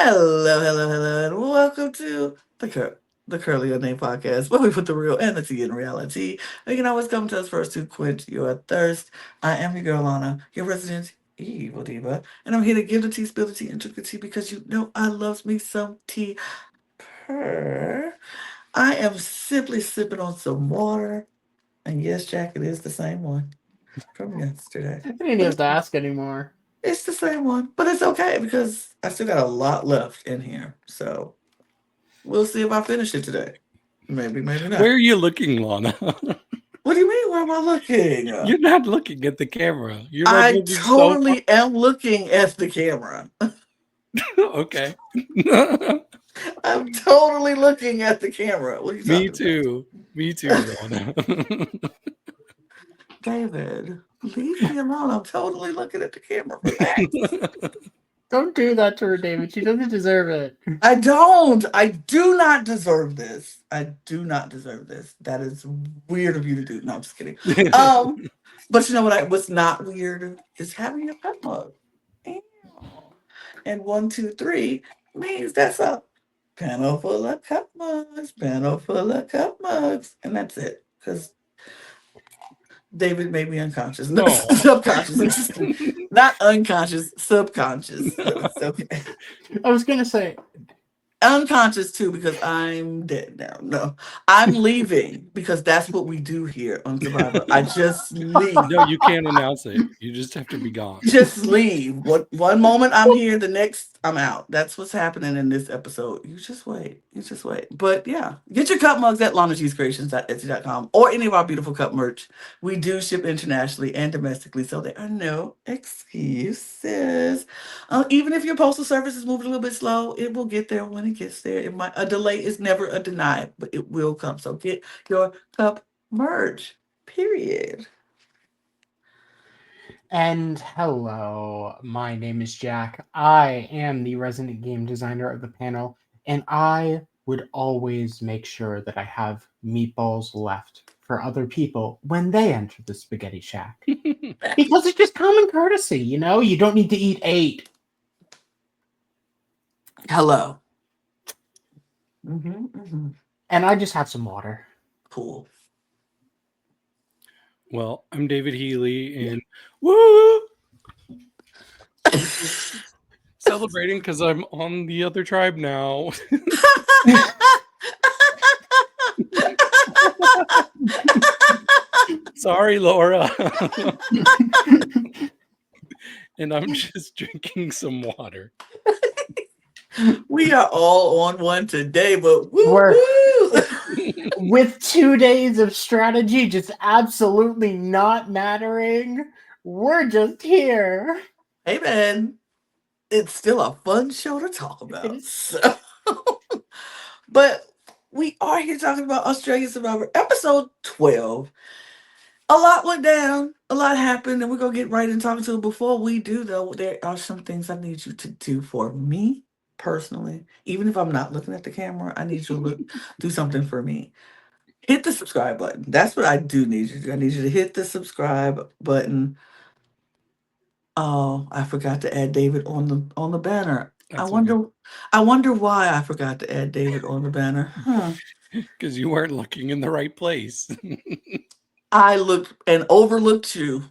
Hello, and welcome to the Currently Unnamed Podcast, where we put the real and the tea in reality. You can always come to us first to quench your thirst. I am your girl, Lana, your resident evil diva, and I'm here to give the tea, spill the tea, and drink the tea because you know I loves me some tea. Purr. I am simply sipping on some water, and yes, Jack, it is the same one from yesterday. I didn't But have to ask anymore. it's the same one, but it's okay because I still got a lot left in here. So we'll see if I finish it today. Maybe, maybe Where not. are you looking, Lana? What do you mean? Where am I looking? You're not looking at the camera. You're like I looking so far. totally am looking at the camera. Okay. I'm totally looking at the camera. What are you Me talking about? too. Me too, Lana. David, leave me alone. I'm totally looking at the camera. Relax. Don't do that to her, David. She doesn't deserve it. I don't. I do not deserve this. I do not deserve this. That is weird of you to do. No, I'm just kidding. Um, but you know what? What's not weird is having a pet mug. Ew. And 1, 2, 3 means that's a panel full of cup mugs. Panel full of cup mugs, and that's it. Because David made me unconscious, no, Oh. subconscious. I'm just kidding. Not unconscious, subconscious. So it's okay. I was gonna say, Unconscious too because I'm dead now. No, I'm leaving because that's what we do here on Survivor. I just leave. No, you can't announce it. You just have to be gone. Just leave. One moment I'm here, the next I'm out. That's what's happening in this episode. You just wait. You just wait. But yeah, get your cup mugs at LanaCheeseCreations.etsy.com or any of our beautiful cup merch. We do ship internationally and domestically, so there are no excuses. Even if your postal service is moving a little bit slow, it will get there when it gets there. A delay is never a deny, but it will come. So get your cup merch. Period. and hello, my name is Jack. I am the resident game designer of the panel, and I would always make sure that I have meatballs left for other people when they enter the spaghetti shack. Because it's just common courtesy, you know? You don't need to eat 8. Hello. Mm-hmm. And I just have some water. Cool. Well, I'm David Healy, and woo! Celebrating because I'm on the other tribe now. Sorry, Laura. And I'm just drinking some water. We are all on one today, but We're- woo! With 2 days of strategy just absolutely not mattering, we're just here. Hey man, it's still a fun show to talk It about. is- So. But we are here talking about Australian Survivor episode 12. A lot went down, a lot happened, and we're gonna get right into talking to it. Before we do, though, there are some things I need you to do for me personally. Even if I'm not looking at the camera, I need you to do something for me. Hit the subscribe button. That's what I do need you to do. I need you to hit the subscribe button. Oh, I forgot to add David on the banner. That's okay. I wonder why I forgot to add David on the banner. Huh. Because you weren't looking in the right place. I looked and overlooked you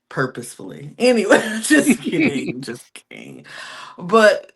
purposefully. Anyway, just kidding, just kidding. But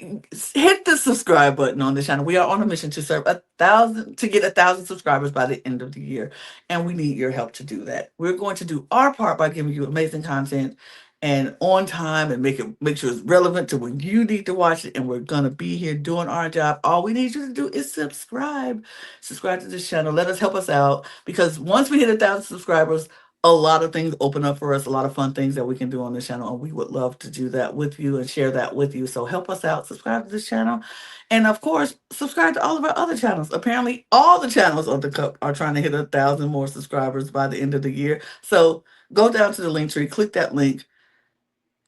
hit the subscribe button on the channel. We are on a mission to serve 1,000 to get 1,000 subscribers by the end of the year, and we need your help to do that. We're going to do our part by giving you amazing content and on time and make sure it's relevant to when you need to watch it. And we're gonna be here doing our job. All we need you to do is subscribe to this channel. Let us help us out because once we hit 1,000 subscribers, a lot of things open up for us, a lot of fun things that we can do on this channel, and we would love to do that with you and share that with you. So help us out, subscribe to this channel, and of course, subscribe to all of our other channels. Apparently, all the channels on the cup are trying to hit 1,000 more subscribers by the end of the year. So go down to the link tree, click that link,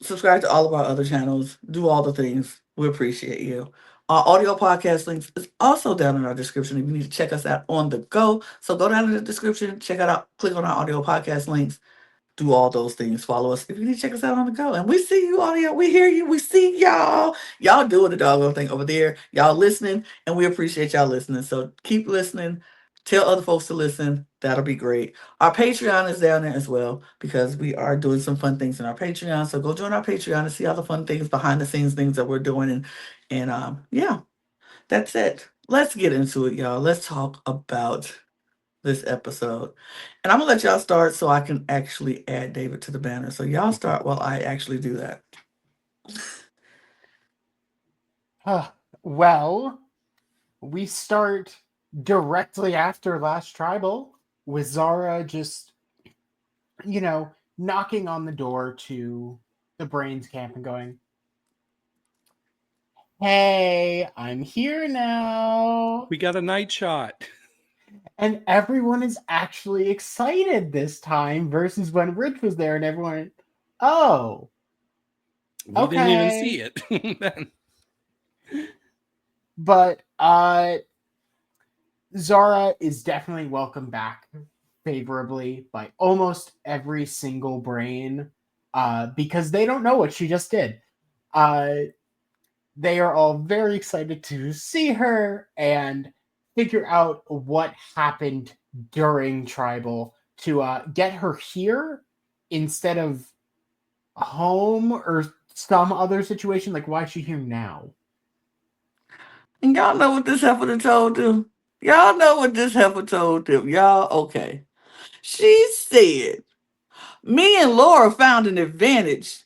subscribe to all of our other channels, do all the things. We appreciate you. Our audio podcast links is also down in our description if you need to check us out on the go. So go down in the description, check it out, click on our audio podcast links, do all those things. Follow us if you need to check us out on the go. And we see you all here. We hear you. We see y'all. Y'all doing the doggone thing over there. Y'all listening, and we appreciate y'all listening. So keep listening. Tell other folks to listen. That'll be great. Our Patreon is down there as well because we are doing some fun things in our Patreon. So go join our Patreon and see all the fun things, behind the scenes things that we're doing. And yeah, that's it. Let's get into it, y'all. Let's talk about this episode. And I'm gonna let y'all start so I can actually add David to the banner. So y'all start while I actually do that. Well, we start directly after Last Tribal with Zara just, knocking on the door to the Brains camp and going, "Hey, I'm here now." We got a night shot. And everyone is actually excited this time versus when Rich was there and everyone went, "Oh, We didn't even okay." see it. Then. But Zara is definitely welcomed back favorably by almost every single brain because they don't know what she just did. They are all very excited to see her and figure out what happened during Tribal to get her here instead of home or some other situation. Like, why is she here now? And y'all know what this heifer told them? Y'all know what this heifer told them. Y'all, okay. She said, me and Laura found an advantage.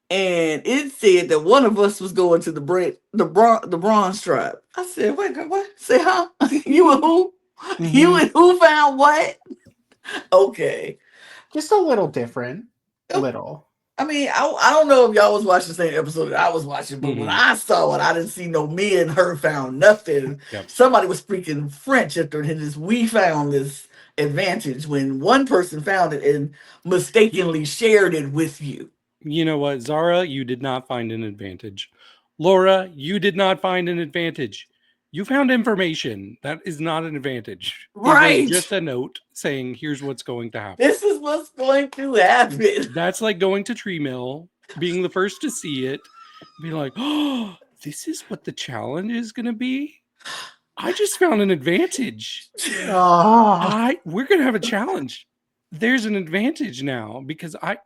And it said that one of us was going to the bronze tribe. I said, wait, what? Say, huh? You and who? You and who found what? Okay. Just a little different. Little. I mean, I don't know if y'all was watching the same episode that I was watching, but when I saw it, I didn't see no me and her found nothing. Yep. Somebody was speaking French after this. We found this advantage when one person found it and mistakenly shared it with you. You know what, Zara, you did not find an advantage. Laura, you did not find an advantage. You found information. That is not an advantage. Right. It was just a note saying, here's what's going to happen. This is what's going to happen. That's like going to Tree Mill, being the first to see it, be like, oh, this is what the challenge is going to be. I just found an advantage. We're going to have a challenge. There's an advantage now because I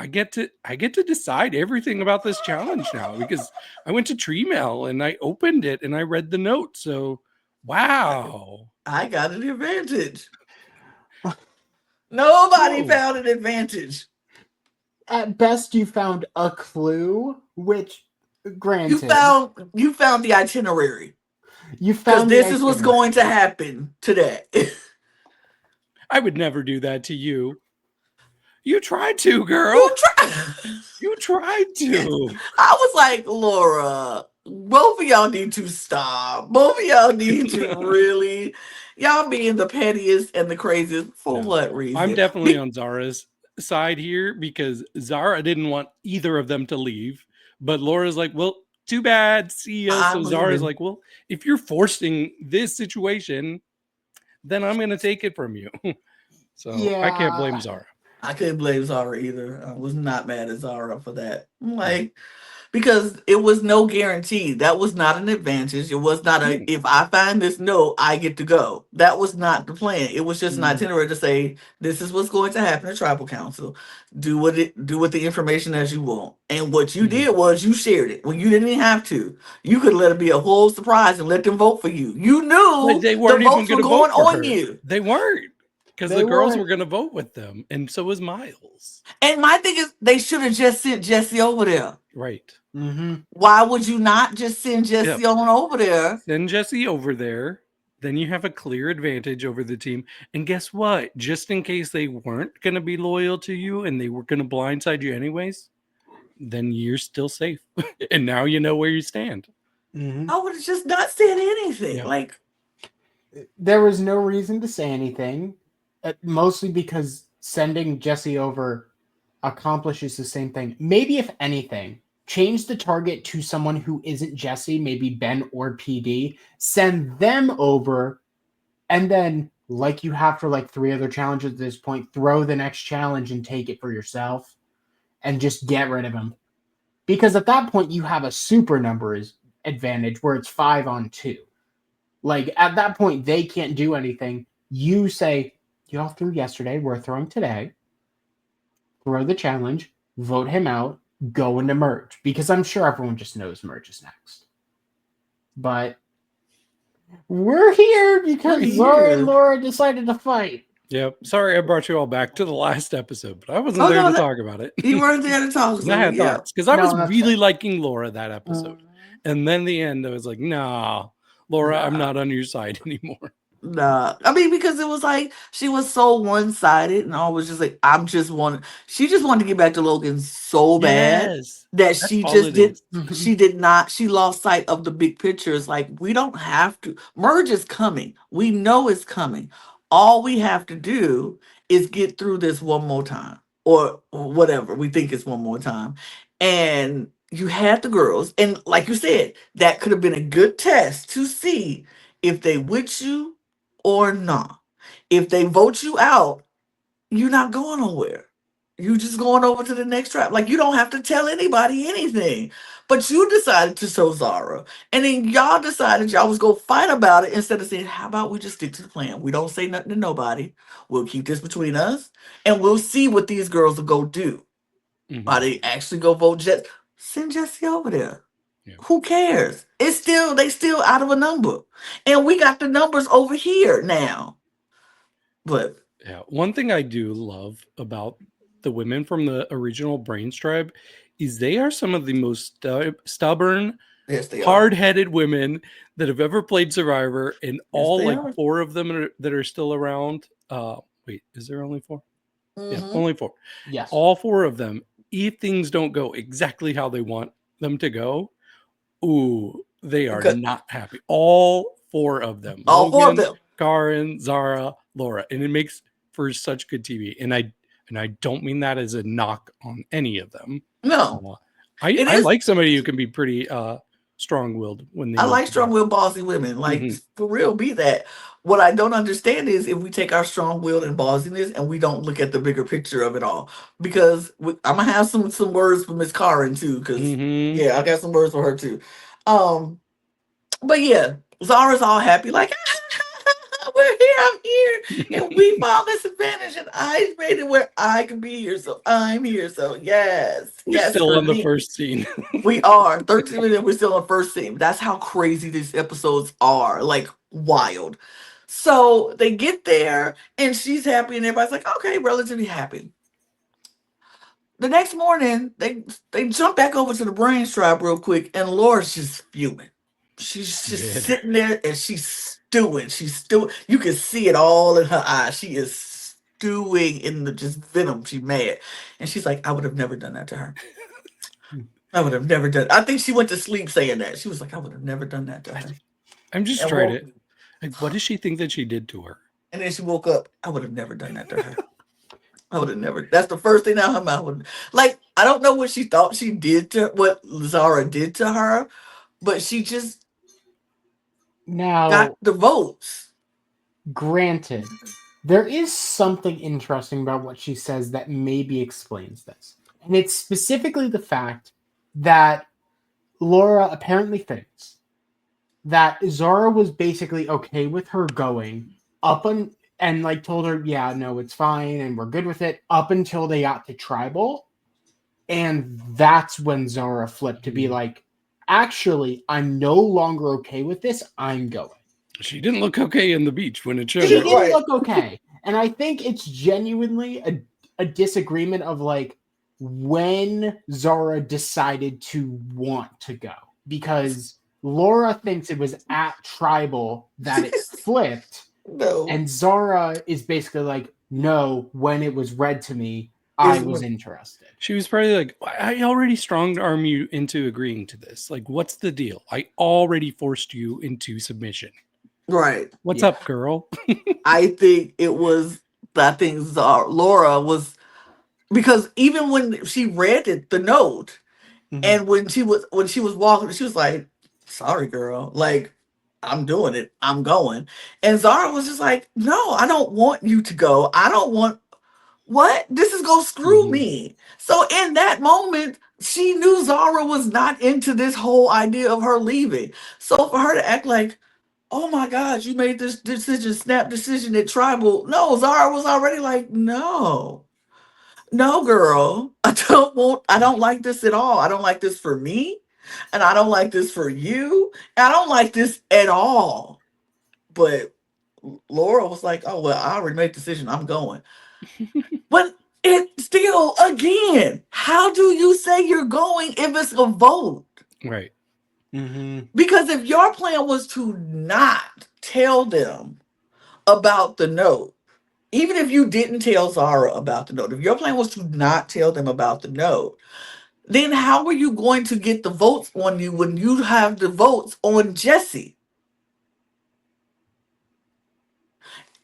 get to decide everything about this challenge now because I went to Tree Mail and I opened it and I read the note. So, wow. I got an advantage. Nobody found an advantage. At best, you found a clue, which, granted, you found the itinerary. You found because this is what's going to happen today. I would never do that to you. You tried to, girl. You tried to. I was like, Laura, both of y'all need to stop. Both of y'all need to really, y'all being the pettiest and the craziest for what reason? I'm definitely on Zara's side here because Zara didn't want either of them to leave. But Laura's like, well, too bad. See ya. So Zara's like, well, if you're forcing this situation, then I'm going to take it from you. So I can't blame Zara. I couldn't blame Zara either. I was not mad at Zara for that. Like, because it was no guarantee. That was not an advantage. It was not if I find this note, I get to go. That was not the plan. It was just an itinerary to say, this is what's going to happen at Tribal Council. Do with the information as you want. And what you did was you shared it when you didn't even have to. You could let it be a whole surprise and let them vote for you. You knew they weren't the votes even were going on her. you. They weren't. Because the girls were going to vote with them. And so was Miles. And my thing is, they should have just sent Jesse over there. Right. Why would you not just send Jesse on over there? Send Jesse over there. Then you have a clear advantage over the team. And guess what? Just in case they weren't going to be loyal to you and they were going to blindside you anyways, then you're still safe. And now you know where you stand. I would have just not said anything. Yep. Like, there was no reason to say anything. Mostly because sending Jesse over accomplishes the same thing. Maybe if anything, change the target to someone who isn't Jesse, maybe Ben or PD, send them over, and then like you have for like 3 other challenges at this point, throw the next challenge and take it for yourself and just get rid of him. Because at that point, you have a super numbers advantage where it's 5-on-2. Like, at that point, they can't do anything. You say, y'all threw yesterday, we're throwing today. Throw the challenge, vote him out, go into merge. Because I'm sure everyone just knows merge is next. But we're here because Zora and Laura decided to fight. Yep. Sorry I brought you all back to the last episode, but I wasn't there to talk about it. You weren't there to talk. I had thoughts because I was really fair. liking Laura that episode. And then the end, I was like, nah, Laura, I'm not on your side anymore. Nah. I mean, because it was like she was so one-sided and I was just like, she just wanted to get back to Logan so bad that she lost sight of the big picture. It's like, we don't have to. Merge is coming. We know it's coming. All we have to do is get through this one more time or whatever we think it's one more time. And you had the girls. And like you said, that could have been a good test to see if they with you or not. If they vote you out, you're not going nowhere. You just going over to the next trap. Like, you don't have to tell anybody anything. But you decided to show Zara. And then y'all decided y'all was going to fight about it instead of saying, how about we just stick to the plan? We don't say nothing to nobody. We'll keep this between us. And we'll see what these girls will go do. Are they actually go vote Jesse? Send Jesse over there. Yeah. Who cares? They still out of a number. And we got the numbers over here now. But yeah, one thing I do love about the women from the original Brains tribe is they are some of the most stubborn, hard-headed women that have ever played Survivor, and all 4 of them that are still around. Wait, is there only 4? Mm-hmm. Yeah, only 4. Yes. All 4 of them, if things don't go exactly how they want them to go, ooh, they are not happy. All 4 of them. All Logan, 4 of them. Karen, Zara, Laura. And it makes for such good TV. And I don't mean that as a knock on any of them. No. I like somebody who can be pretty strong-willed when they I like strong-willed bossy women. Like, for real, be that. What I don't understand is if we take our strong-willed and bossiness and we don't look at the bigger picture of it all. Because I'm gonna have some words for Miss Karen too. Because I got some words for her too. But yeah, Zara's all happy, like, we're here, I'm here, and we found this advantage, and I made it where I can be here, so I'm here. So yes, we're still on the first scene. We are 13 minutes. We're still on the first scene. That's how crazy these episodes are, like wild. So they get there, and she's happy, and everybody's like, okay, relatively happy. The next morning, they jump back over to the Brains tribe real quick, and Laura's just fuming. She's just sitting there, and she's stewing. You can see it all in her eyes. She is stewing in the just venom. She's mad. And she's like, I would have never done that to her. I would have never done. I think she went to sleep saying that. She was like, I would have never done that to her. I'm just trying to, like, what does she think that she did to her? And then she woke up. I would have never done that to her. I would have never. That's the first thing out of her mouth. Like, I don't know what she thought she did to what Zara did to her, but she just got the votes. Granted, there is something interesting about what she says that maybe explains this. And it's specifically the fact that Laura apparently thinks that Zara was basically okay with her going up and like told her, yeah, no, it's fine and we're good with it up until they got to tribal. And that's when Zara flipped to be like, actually, I'm no longer okay with this. I'm going. She didn't look okay in the beach when it showed. She didn't look okay. And I think it's genuinely a disagreement of like when Zara decided to want to go. Because Laura thinks it was at tribal that it flipped. No. And Zara is basically like, no, when it was read to me, I was interested. She was probably like, I already strong-armed you into agreeing to this. Like, what's the deal? I already forced you into submission. Right. What's up, girl? I think Laura was, because even when she read the note, and when she was walking, she was like, sorry, girl. Like, I'm doing it. I'm going. And Zara was just like, no, I don't want you to go. I don't want what? This is gonna screw Mhm. me. So in that moment, she knew Zara was not into this whole idea of her leaving. So for her to act like, oh my God, you made this decision, snap decision at tribal. No, Zara was already like, no, no, girl. I don't like this at all. I don't like this for me. And I don't like this for you. I don't like this at all. But Laura was like, oh well, I already made the decision. I'm going. But it still, again, how do you say you're going if it's a vote? Right. Mm-hmm. Because if your plan was to not tell them about the note, even if you didn't tell Zara about the note, if your plan was to not tell them about the note, then how are you going to get the votes on you when you have the votes on Jesse?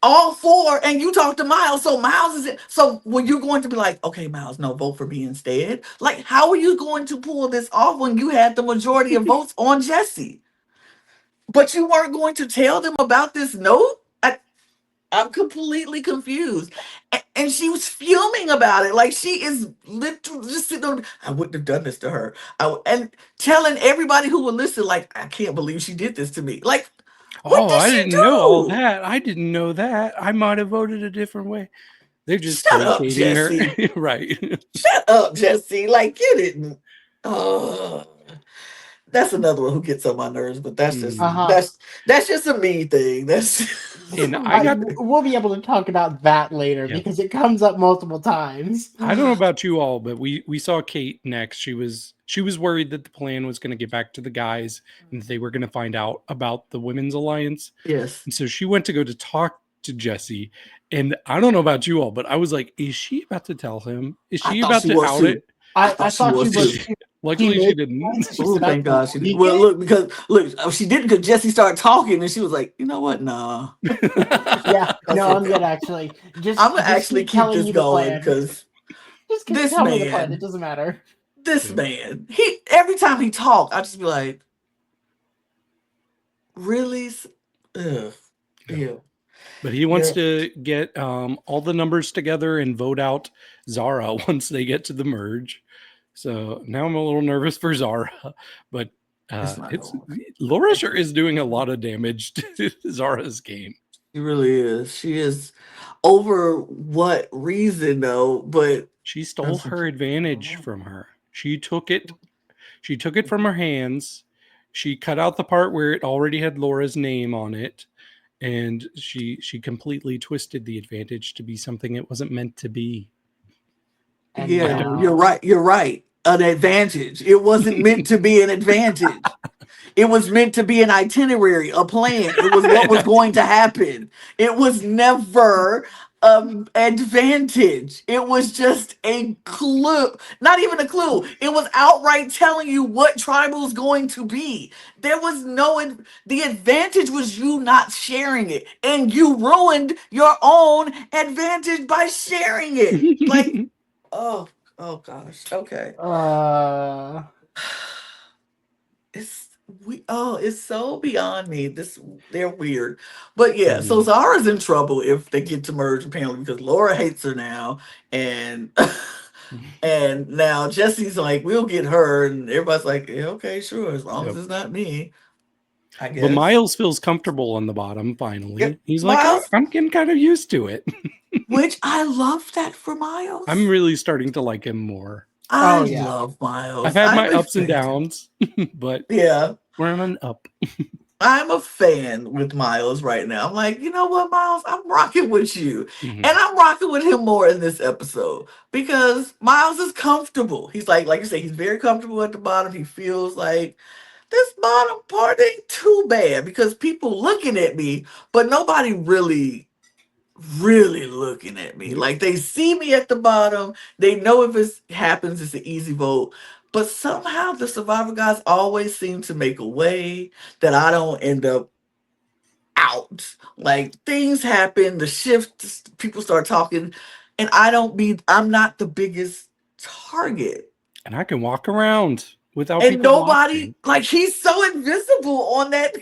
All four, and you talk to Miles, so Miles is it. So when you're going to be like, okay, Miles, no, vote for me instead. Like, how are you going to pull this off when you had the majority of votes on Jesse? But you weren't going to tell them about this note? I'm completely confused. And she was fuming about it. Like she is literally just sitting on, I wouldn't have done this to her. And telling everybody who would listen, like, I can't believe she did this to me. Like, what Oh, did I she didn't know all do? that. I didn't know that. I might have voted a different way. They're just Shut up, placating her. Jesse. Right. Shut up, Jesse. Like, you didn't. Oh, that's another one who gets on my nerves, but Mhm. Uh-huh. that's just a me thing. That's And I got We'll be able to talk about that later yeah. because it comes up multiple times. I don't know about you all, but we saw Kate next. She was worried that the plan was going to get back to the guys and they were going to find out about the women's alliance. yes. And so she went to go to talk to Jesse. And I don't know about you all, but I was like, is she about to tell him? Is I she thought about she to was out it? too. I I thought she thought she was was too. She, too. She luckily she made didn't. she Oh, said, "I thank can God she did. speak Well, it." look, because look, she didn't because Jesse started talking and she was like, you know what? Nah. Yeah, That's no, I'm okay. good actually. I'm gonna Just actually keep keep telling this me the going plan. because Just this tell me the plan. It man, doesn't matter. this Yep. man, he every time he talked, I just be like, really? Ugh. Yeah. Ew. But he wants Yeah. to get all the numbers together and vote out Zara once they get to the merge. So now I'm a little nervous for Zara, but It's not it's gonna work. Laura sure is doing a lot of damage to Zara's game. She really is. She is over what reason though, but She stole that's her advantage from her. She took it. She took it from her hands. She cut out the part where it already had Laura's name on it, and she completely twisted the advantage to be something it wasn't meant to be. And yeah, I don't, you're now, right. You're right. An advantage. It wasn't meant to be an advantage. It was meant to be an itinerary, a plan. It was what was going to happen. It was never advantage. It was just a clue. Not even a clue. It was outright telling you what tribal's going to be. There was the advantage was you not sharing it. And you ruined your own advantage by sharing it. Like, oh, oh gosh. Okay. uh, It's it's so beyond me. They're weird. But yeah, so Mhm. Zara's in trouble if they get to merge apparently because Laura hates her now and and now Jesse's like, we'll get her, and everybody's like, yeah, okay, sure, as long as Yep. it's not me, I But guess. Miles feels comfortable on the bottom Yeah, finally. He's like, Miles, I'm getting kind of used to it. which I love that for I'm Miles. really starting to like him more. I oh yeah. love I've Miles. had I'm my a ups and fan. downs, but Yeah. we're on an up. I'm a fan with Miles right now. I'm like, you know what, Miles? I'm rocking with you. And Mhm. I'm rocking with him more in this episode because Miles is comfortable. He's like you say, he's very comfortable at the bottom. He feels like this bottom part ain't too bad because people looking at me, but nobody really looking at me. Yep. Like they see me at the bottom. They know if it happens, it's an easy vote. But somehow the survivor guys always seem to make a way that I don't end up out. Like things happen, the shift, people start talking, and I'm not the biggest target. And I can walk around without And people nobody, watching. like he's so invisible on that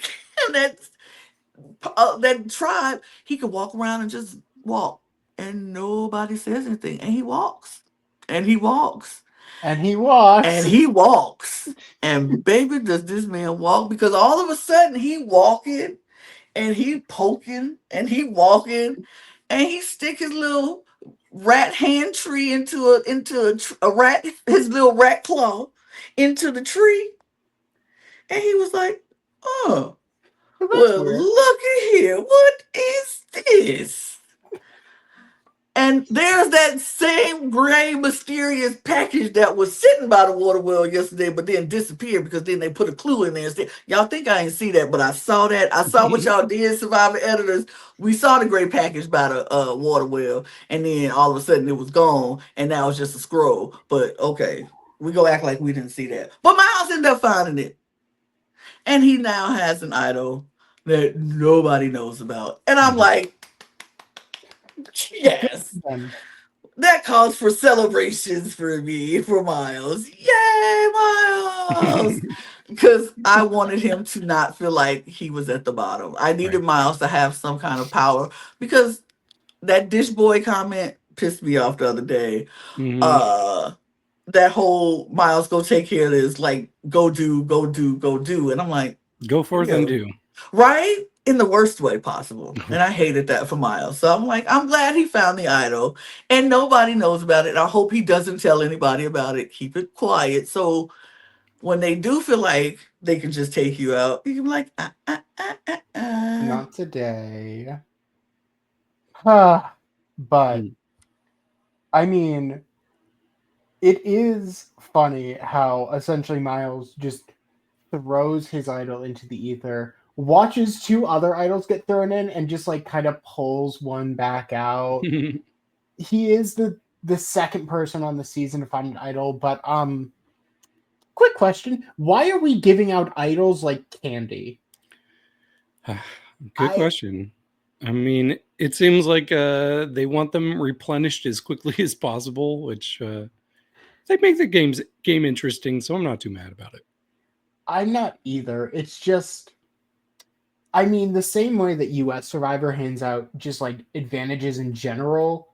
in that tribe, he could walk around and just walk, and nobody says anything, and he walks, and he walks, And he and walks. he walks, and baby, does this man walk? Because all of a sudden he walking, and he poking, and he walking, and he stick his little rat hand tree into a rat, his little rat claw into the tree, and he was like, oh. That's Well, weird. looky here. What is this? And there's that same gray, mysterious package that was sitting by the water well yesterday, but then disappeared because then they put a clue in there instead. Y'all think I ain't see that, but I saw that. I saw what y'all did, Survivor editors. We saw the gray package by the water well, and then all of a sudden it was gone, and now it's just a scroll. But okay, we go act like we didn't see that. But Miles ended up finding it. And he now has an idol that nobody knows about. And I'm like, yes, Then that calls for celebrations for me, for Miles. Yay, Miles! Because I wanted him to not feel like he was at the bottom. I needed Right. Miles to have some kind of power because that dish boy comment pissed me off the other day. Mhm. Uh, that whole Miles go take care of this, like go do, go do, go do. And I'm like, Go forth and yo, do. right? In the worst way possible. And I hated that for Miles. So I'm like, I'm glad he found the idol and nobody knows about it. I hope he doesn't tell anybody about it. Keep it quiet. So when they do feel like they can just take you out, you can be like, not today. But Mm. I mean, it is funny how essentially Miles just throws his idol into the ether, watches two other idols get thrown in, and just like kind of pulls one back out. He is the second person on the season to find an idol, but quick question: why are we giving out idols like candy? Good I question. I mean, it seems like they want them replenished as quickly as possible, which they make the game interesting. So I'm not too mad about it. I'm not either. It's just, I mean, the same way that US Survivor hands out just like advantages in general,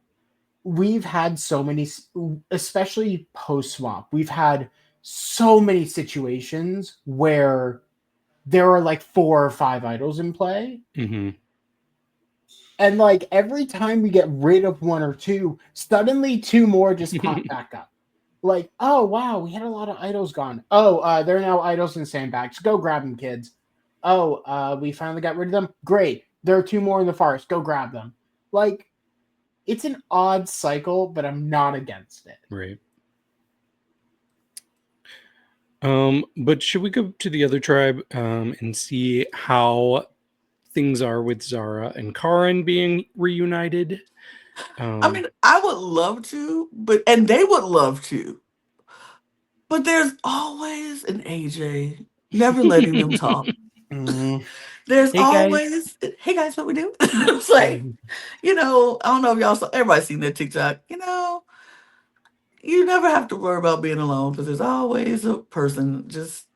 we've had so many, especially post swap, we've had so many situations where there are like 4 or 5 idols in play. Hmm. And like every time we get rid of one or two, suddenly two more just pop back up. Like, oh wow, we had a lot of idols gone. Oh, they're now idols in sandbags. Go grab them, kids. Oh, we finally got rid of them. Great. There are two more in the forest. Go grab them. Like, it's an odd cycle, but I'm not against it. Right. But should we go to the other tribe and see how things are with Zara and Karen being reunited? I mean, I would love to, and they would love to, but there's always an AJ never letting them talk. Mm. There's Hey guys. always, hey guys, what we do? It's like, I don't know if y'all saw, everybody's seen that TikTok. You never have to worry about being alone because there's always a person just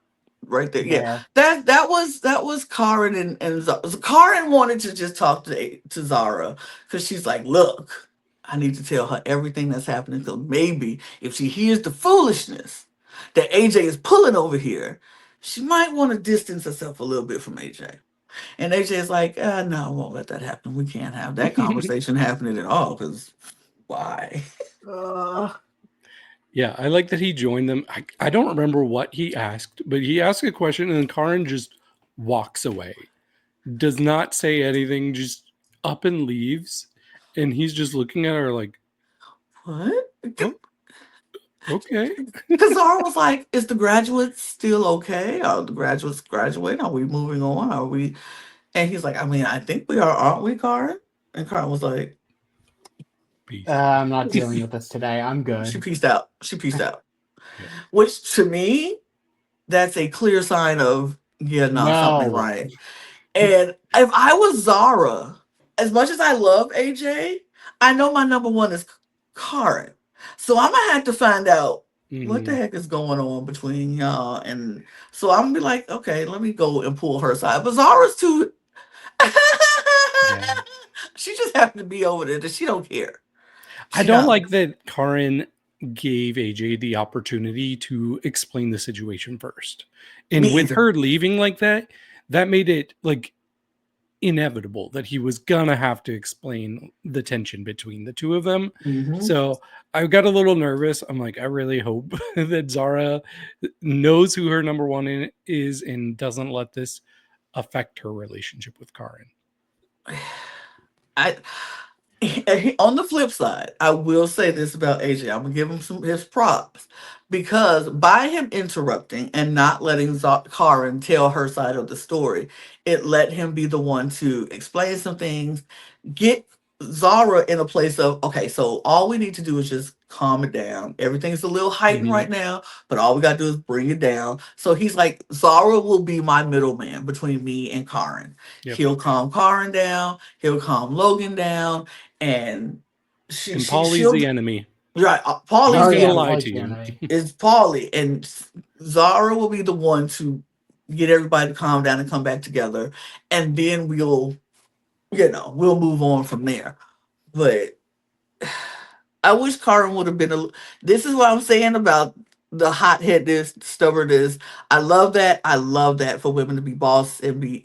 right there. Yeah, There. that was Karen and Karen wanted to just talk to Zara because she's like, look, I need to tell her everything that's happening. So maybe if she hears the foolishness that AJ is pulling over here, she might want to distance herself a little bit from AJ. And AJ is like, no, I won't let that happen. We can't have that conversation happening at all because why? Yeah, I like that he joined them. I don't remember what he asked, but he asked a question and then Karen just walks away. Does not say anything, just up and leaves. And he's just looking at her like, What? oh, okay. Because Zara was like, is the graduates still okay? Are the graduates graduating? Are we moving on? Are we? And he's like, I mean, I think we are, aren't we, Karen? And Karen was like, Peace. I'm not dealing with this today. I'm she good. pieced out. She pieced out. Yeah. Which to me, that's a clear sign of, yeah, no, something ain't No. right. And if I was Zara, as much as I love AJ, I know my number one is Karen. So I'm gonna have to find out. What the Mhm. heck is going on between y'all? And so I'm gonna be like, okay, let me go and pull her side. But Zara's too. Yeah. She just happened to be over there. That she don't care. I She don't not like that Karin gave AJ the opportunity to explain the situation first. me And with either. her leaving like that made it like inevitable that he was gonna have to explain the tension between the two of them. Hmm. So I got a little nervous. I'm like, I really hope that Zara knows who her number one is and doesn't let this affect her relationship with Karin. I on the flip side, I will say this about AJ. I'm gonna give him some his props because by him interrupting and not letting Karen tell her side of the story, it let him be the one to explain some things, get Zara in a place of okay, so all we need to do is just calm it down. Everything's a little heightened Mhm. right now, but all we gotta do is bring it down. So he's like, Zara will be my middleman between me and Karen. Yep. He'll calm Karen down, he'll calm Logan down, and she And she Polly's she'll the enemy. right. He's Paulie's Oh the gonna yeah, enemy. lie to Polly's the you. enemy. Is Paulie, and Zara will be the one to get everybody to calm down and come back together, and then we'll move on from there. But I wish Karen would have been a. This is what I'm saying about the hot-headedness, stubbornness. I love that. I love that for women to be boss and be.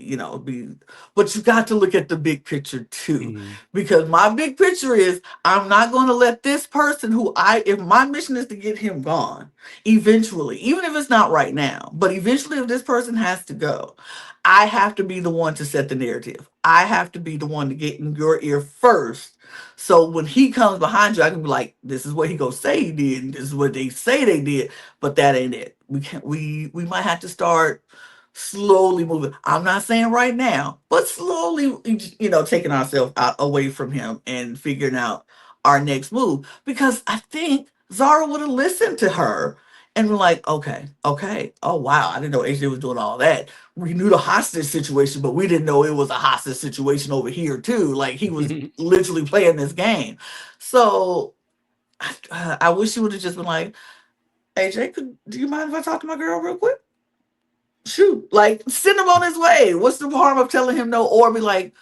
But you got to look at the big picture too, Mhm. because my big picture is I'm not going to let this person if my mission is to get him gone, eventually, even if it's not right now, but eventually, if this person has to go, I have to be the one to set the narrative. I have to be the one to get in your ear first so when he comes behind you, I can be like, "This is what he gonna say he did, and this is what they say they did," but that ain't it. We can't. We might have to start slowly moving. I'm not saying right now, but slowly, taking ourselves out away from him and figuring out our next move. Because I think Zara would have listened to her and been like, "Okay, okay, oh wow, I didn't know AJ was doing all that. We knew the hostage situation, but we didn't know it was a hostage situation over here too. Like he was literally playing this game." So I wish you would have just been like, AJ, do you mind if I talk to my girl real quick? Shoot, like send him on his way. What's the harm of telling him no, or be like,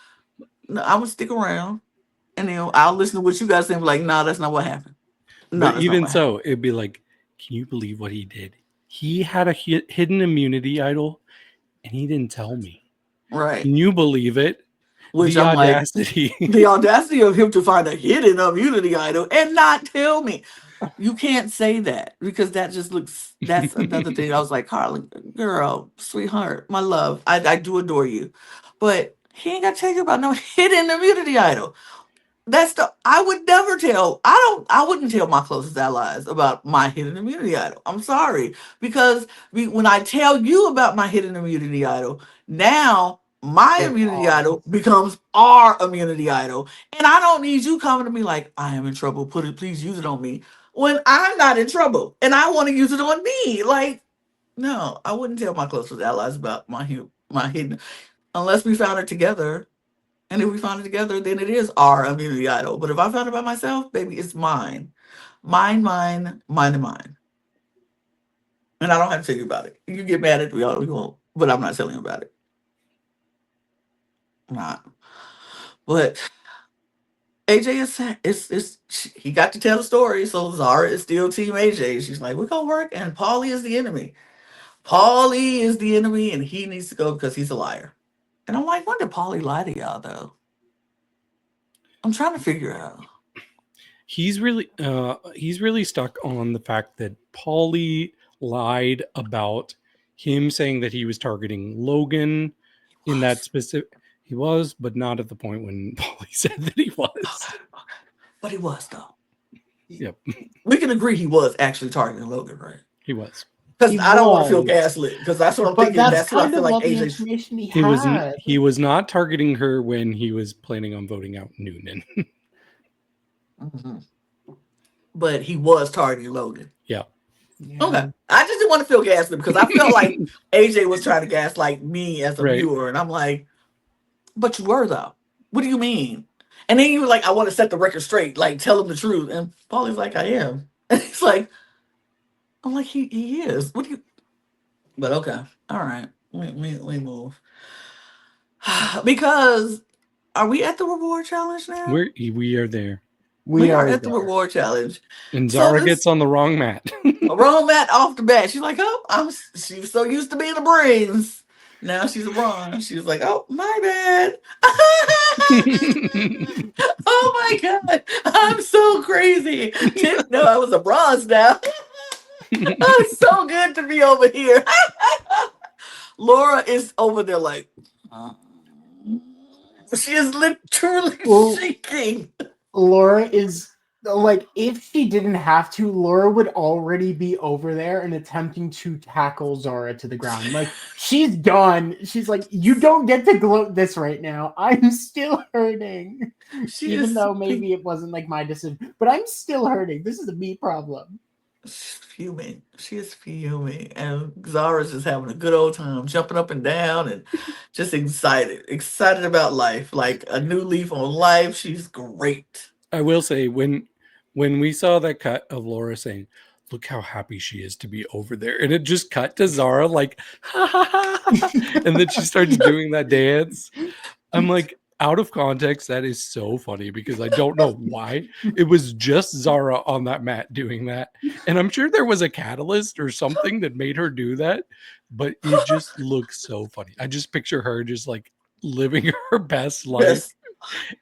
no, I'm gonna stick around and then I'll listen to what you guys say and be like, nah, that's not what happened. No, But that's not even what happened. so, it'd be like, can you believe what he did? He had a hidden immunity idol and he didn't tell me. Right. Can you believe it? Which The I'm like, audacity. the audacity of him to find a hidden immunity idol and not tell me. You can't say that because that's another thing. I was like, Carly, girl, sweetheart, my love, I do adore you. But he ain't got to tell you about no hidden immunity idol. I would never tell, I wouldn't tell my closest allies about my hidden immunity idol. I'm sorry. Because when I tell you about my hidden immunity idol, now my It's immunity ours. idol becomes our immunity idol. And I don't need you coming to me like, I am in trouble. Please use it on me. When I'm not in trouble and I want to use it on me. Like, no, I wouldn't tell my closest allies about my hidden unless we found it together. And if we found it together, then it is our immunity idol. But if I found it by myself, baby, it's mine. Mine, mine, mine, and mine. And I don't have to tell you about it. You get mad at me all you want, but I'm not telling you about it. I'm not. But AJ he got to tell the story, so Zara is still Team AJ. She's like, we're gonna work, and Paulie is the enemy. Paulie is the enemy, and he needs to go because he's a liar. And I'm like, when did Paulie lie to y'all though? I'm trying to figure out. He's really stuck on the fact that Paulie lied about him saying that he was targeting Logan He in that was. specific. He was, but not at the point when Paulie said that he was. Okay, okay. But he was though. Yep, We can agree he was actually targeting Logan, right? he was. Because He I don't want to feel was, gaslit. Because that's what I'm but thinking. that's That's what I kind feel of like all the AJ's. information he He was had. he was not targeting her when he was planning on voting out Noonan. Mhm. But he was targeting Logan. Yeah. Okay. Yeah. I just didn't want to feel gaslit because I felt like AJ was trying to gaslight me as a Right. viewer. And I'm like, but you were though. What do you mean? And then you were like, I want to set the record straight, like tell him the truth. And Paulie's like, I am. And it's like, I'm like, he is. What do you? But okay, all right. We move because are we at the reward challenge now? We are there. We We are are at the there. reward challenge. And So Zara this gets on the wrong mat. wrong mat off the bat. She's like, oh, she was so used to being a brains. Now she's a bronze. She was like, oh, my bad. Oh my god, I'm so crazy. Didn't know I was a bronze now. Oh, it's so good to be over here. Laura is over there like, she is literally Well, shaking. Laura is like, if she didn't have to, Laura would already be over there and attempting to tackle Zara to the ground. Like, she's done. She's like, you don't get to gloat this right now. I'm still hurting. She Even is though maybe it wasn't like my decision, but I'm still hurting. This is a me problem. she's fuming. She is fuming. And Zara's just having a good old time, jumping up and down and just excited about life. Like a new leaf on life. She's great. I will say when we saw that cut of Laura saying, "Look how happy she is to be over there," and it just cut to Zara like, and then she starts doing that dance. I'm like, out of context, that is so funny because I don't know why. It was just Zara on that mat doing that, and I'm sure there was a catalyst or something that made her do that, but it just looks so funny. I just picture her just like living her best life Yes.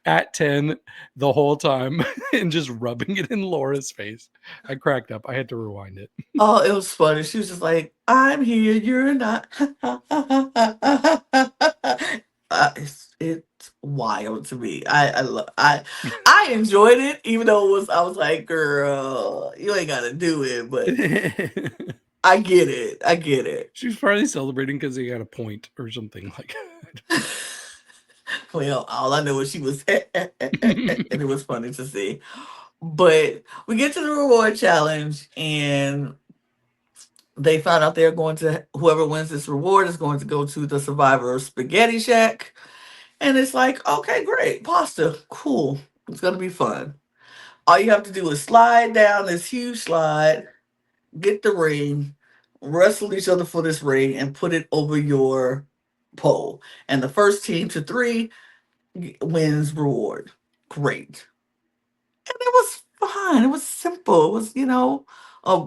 at 10 the whole time and just rubbing it in Laura's face. I cracked up. I had to rewind it. Oh, it was funny. She was just like, I'm here, you're not. It's wild to me. I enjoyed it, even though I was like, girl, you ain't gotta do it, but I get it. I get it. She was probably celebrating because he got a point or something like that. Well, all I know is she was and it was funny to see. But we get to the reward challenge and they found out they're going to whoever wins this reward is going to go to the Survivor Spaghetti Shack. And it's like, okay, great. Pasta. Cool. It's gonna be fun. All you have to do is slide down this huge slide, get the ring, wrestle each other for this ring, and put it over your pole. And the first team to three wins reward. Great. And it was fun. It was simple. It was,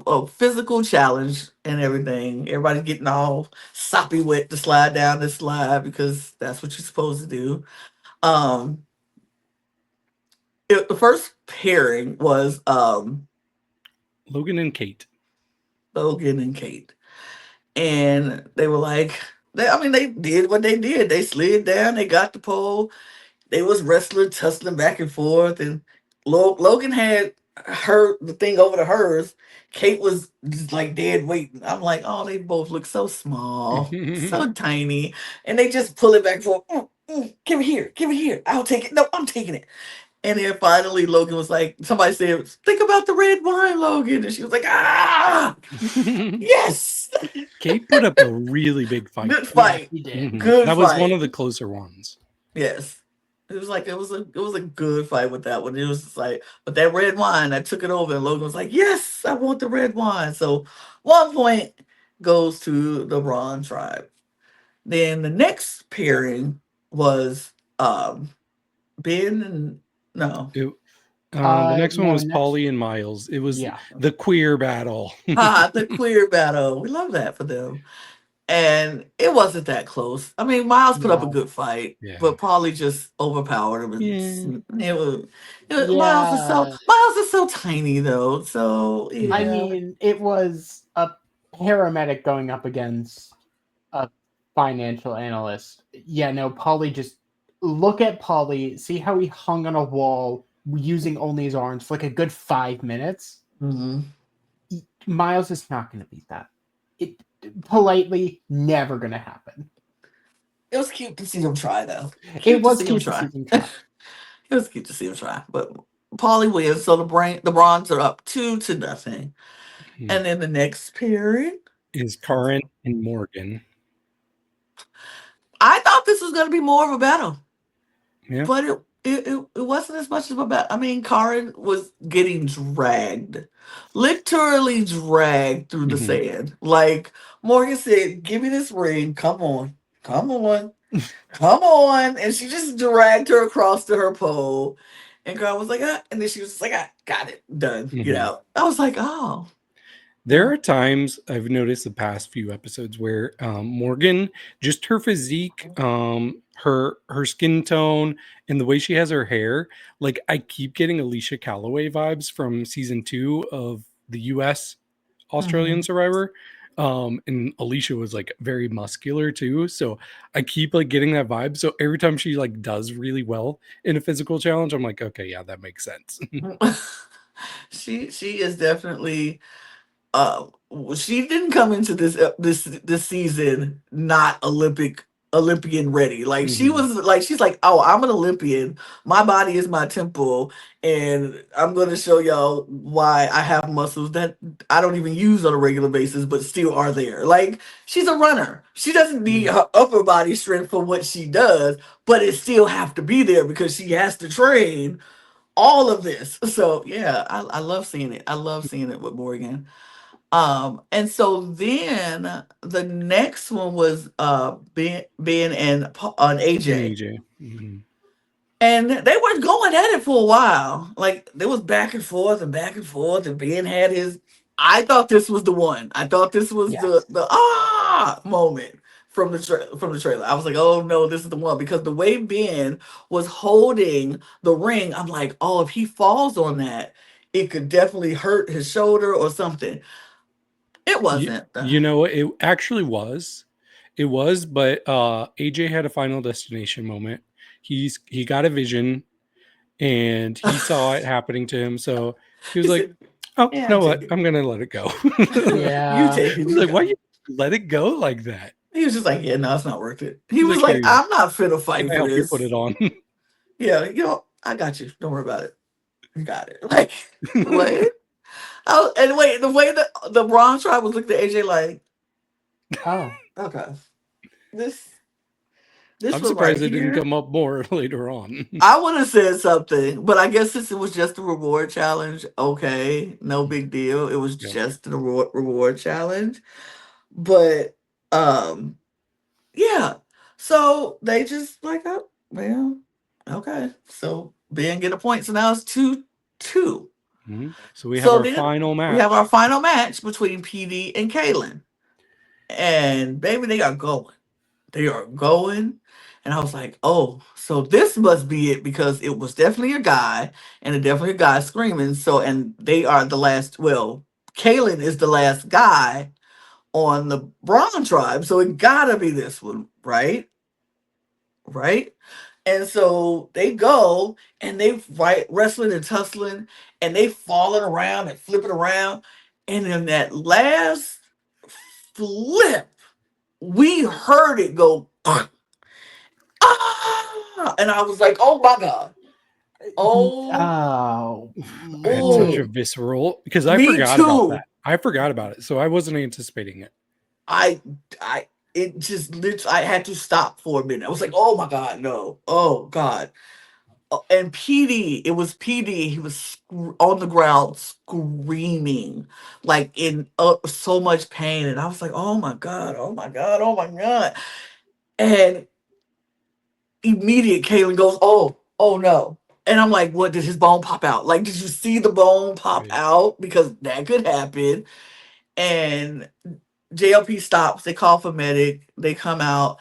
a physical challenge and everything. Everybody getting all soppy wet to slide down this slide because that's what you're supposed to do. Um, the first pairing was Logan and Kate. Logan and Kate, and they were like, they did what they did. They slid down. They got the pole. They was wrestling, tussling back and forth, and Logan had the thing over to hers. Kate was just like dead waiting. I'm like, oh, they both look so small, so tiny, and they just pull it back and forth. Give it here. I'll take it. No, I'm taking it. And then finally, Logan was like, somebody said, think about the red wine, Logan. And she was like, yes. Kate put up a really big fight. Good fight. He did. Good That was fight. one of the closer ones. Yes. It was like it was a good fight with that one. It was just like, but that red wine, I took it over, and Logan was like, yes, I want the red wine. So 1 point goes to the Brawn tribe. Then the next pairing was Ben and no. The next one no, was next- Polly and Miles. It was Yeah. the queer battle. The queer battle. We love that for them. And it wasn't that close. I mean, Miles put up a No. good fight, Yeah. but Polly just overpowered him. Yeah. Miles is so tiny though. So yeah. I mean, it was a paramedic going up against a financial analyst. Yeah, no, Polly just look at Polly, see how he hung on a wall using only his arms for like a good 5 minutes. Mhm. Miles is not going to beat that. It politely never going to happen. It was cute to see him try though. It was cute to see him try. It was cute to see him try. But Polly wins, so the Bronze are up 2-0. And then the next period is Karen and Morgan. I thought this was going to be more of a battle. Yeah. But it wasn't as much of a battle. I mean, Karen was getting dragged, literally dragged through the Mhm. sand. Like Morgan said, "Give me this ring. Come on, come on," and she just dragged her across to her pole. And girl was like, ah, and then she was just like, "I got it, done." You Mhm. know, I was like, "Oh, There yeah." are times I've noticed the past few episodes where Morgan, just her physique, her skin tone, and the way she has her hair, like I keep getting Alicia Calloway vibes from season 2 of the U.S. Australian Mhm. Survivor. And Alicia was like very muscular too, so I keep like getting that vibe. So every time she like does really well in a physical challenge, I'm like, okay, yeah, that makes sense. She is definitely uh she didn't come into this season not Olympian ready. Like she Hmm. was like she's like, "Oh, I'm an Olympian. My body is my temple and I'm going to show y'all why I have muscles that I don't even use on a regular basis but still are there." Like she's a runner. She doesn't need her upper body strength for what she does, but it still have to be there because she has to train all of this. So, yeah, I love seeing it. I love seeing it with Morgan. And so then the next one was Ben and And AJ. AJ. Hmm. And they were going at it for a while. Like there was back and forth and back and forth, and Ben had his. I thought this was the one. I thought this was Yes. the moment from from the trailer. I was like, oh no, this is the one because the way Ben was holding the ring, I'm like, oh, if he falls on that, it could definitely hurt his shoulder or something. It wasn't. You know, it actually was. It was, but AJ had a final destination moment. He got a vision and he saw it happening to him. So he was He like, said, "Oh, you yeah, know take what? it. I'm gonna let it go." I You Yeah. take it. was You like, "Why go. you let it go like that?" He was just like, yeah, no, it's not worth it. He He's was like, "Here like, you go. I'm not fit to Can fight I for help you put this. it on?" Yeah, I got you. Don't worry about it. You got it. Like, what? Oh, and wait, the way the Braun tribe was looking at AJ like, Oh. okay, this this I'm one right surprised it didn't here. come up more later on. I would have said something, but I guess since it was just a reward challenge, okay, no big deal. It was Yeah. just a reward challenge. But um, yeah. So they just like, oh, well, okay. So Ben get a point. So now it's 2-2. Mhm. So we have So our then final we have match. our final match between PD and Kaylin. And baby, they are going. They are going. And I was like, oh, so this must be it because it was definitely a guy and definitely a guy screaming. So, and they are the last, well, Kaylin is the last guy on the Braun tribe. So it gotta be this one, right? Right? And so they go and they fight, wrestling and tussling, and they falling around and flipping around. And in that last flip, we heard it go, ah! And I was like, oh my God. Oh, Oh. I had such a oh, visceral because I me forgot about that. too. I forgot about it, so I wasn't anticipating it. I, I, it just literally, I had to stop for a minute. I was like, oh my God, no. Oh God. And PD, it was PD. He was on the ground screaming, like in so much pain. And I was like, oh my God, oh my God, oh my God. And immediate Kaylin goes, oh, oh no. And I'm like, what, did his bone pop out? Like, did you see the bone pop Right. out? Because that could happen. And JLP stops. They call for medic. They come out.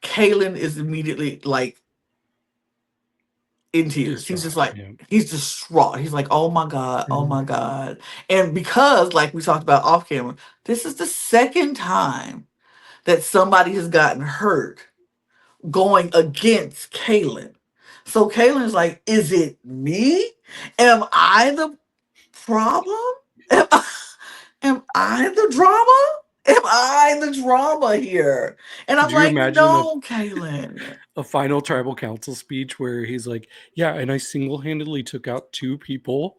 Kaylin is immediately like in tears. He's just Distraught. like, Yeah. he's distraught. He's like, oh my God, oh Mhm. my God. And because, like we talked about off camera, this is the second time that somebody has gotten hurt going against Kaylin. So Kaylin's like, is it me? Am I the problem? Am I, am I the drama? Am I the drama here? And Could I'm you like, imagine no, Kaylin. a final tribal council speech where he's like, "Yeah, and I single-handedly took out 2 people.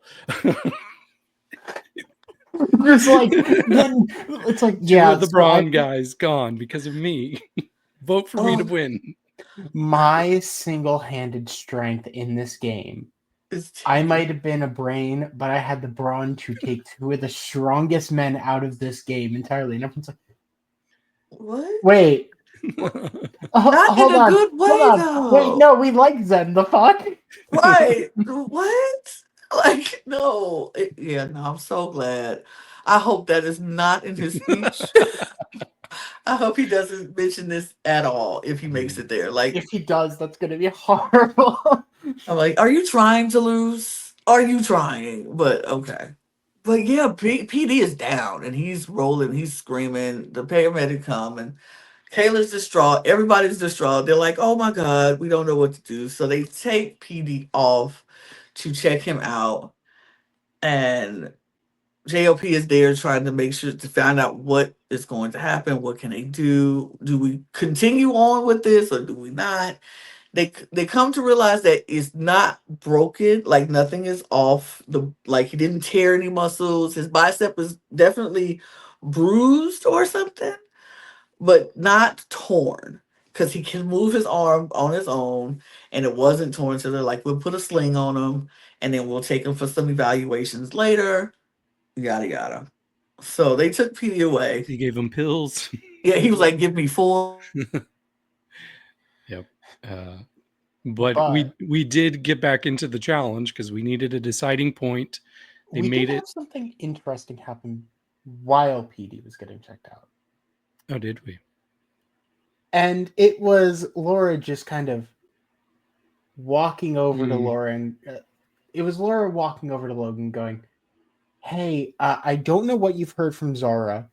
It's like then it's like 2 yeah. of the So I Brawn guys gone because of me. Vote for me to Oh, win." My single-handed strength in this game, I might have been a brain, but I had the brawn to take two of the strongest men out of this game entirely. And everyone's like, What? wait, Not in hold a on, good hold way, on. Wait, though. no, we like Zen. The fuck? Right. What? Like, no. Yeah, no, I'm so glad. I hope that is not in his speech. I hope he doesn't mention this at all if he makes it there. Like, If he does, that's gonna be horrible. I'm like, are you trying to lose? Are you trying? But okay. But yeah, PD is down and he's rolling, he's screaming. The paramedic come and Kayla's distraught. Everybody's distraught. They're like, oh my God, we don't know what to do. So they take PD off to check him out. And JLP is there trying to make sure to find out what is going to happen. What can they do? Do we continue on with this or do we not? They come to realize that it's not broken, like nothing is off. Like he didn't tear any muscles. His bicep is definitely bruised or something, but not torn. Because he can move his arm on his own and it wasn't torn. So they're like, we'll put a sling on him and then we'll take him for some evaluations later. Yada yada. So they took PD away. He gave him pills. Yeah, he was like, give me 4. Yep. But we did get back into the challenge because we needed a deciding point. They we made did it. have something interesting happen while PD was getting checked out. Oh, did we? And it was Laura just kind of walking over to Laura, and it was Laura walking over to Logan going, hey, I don't know what you've heard from Zara.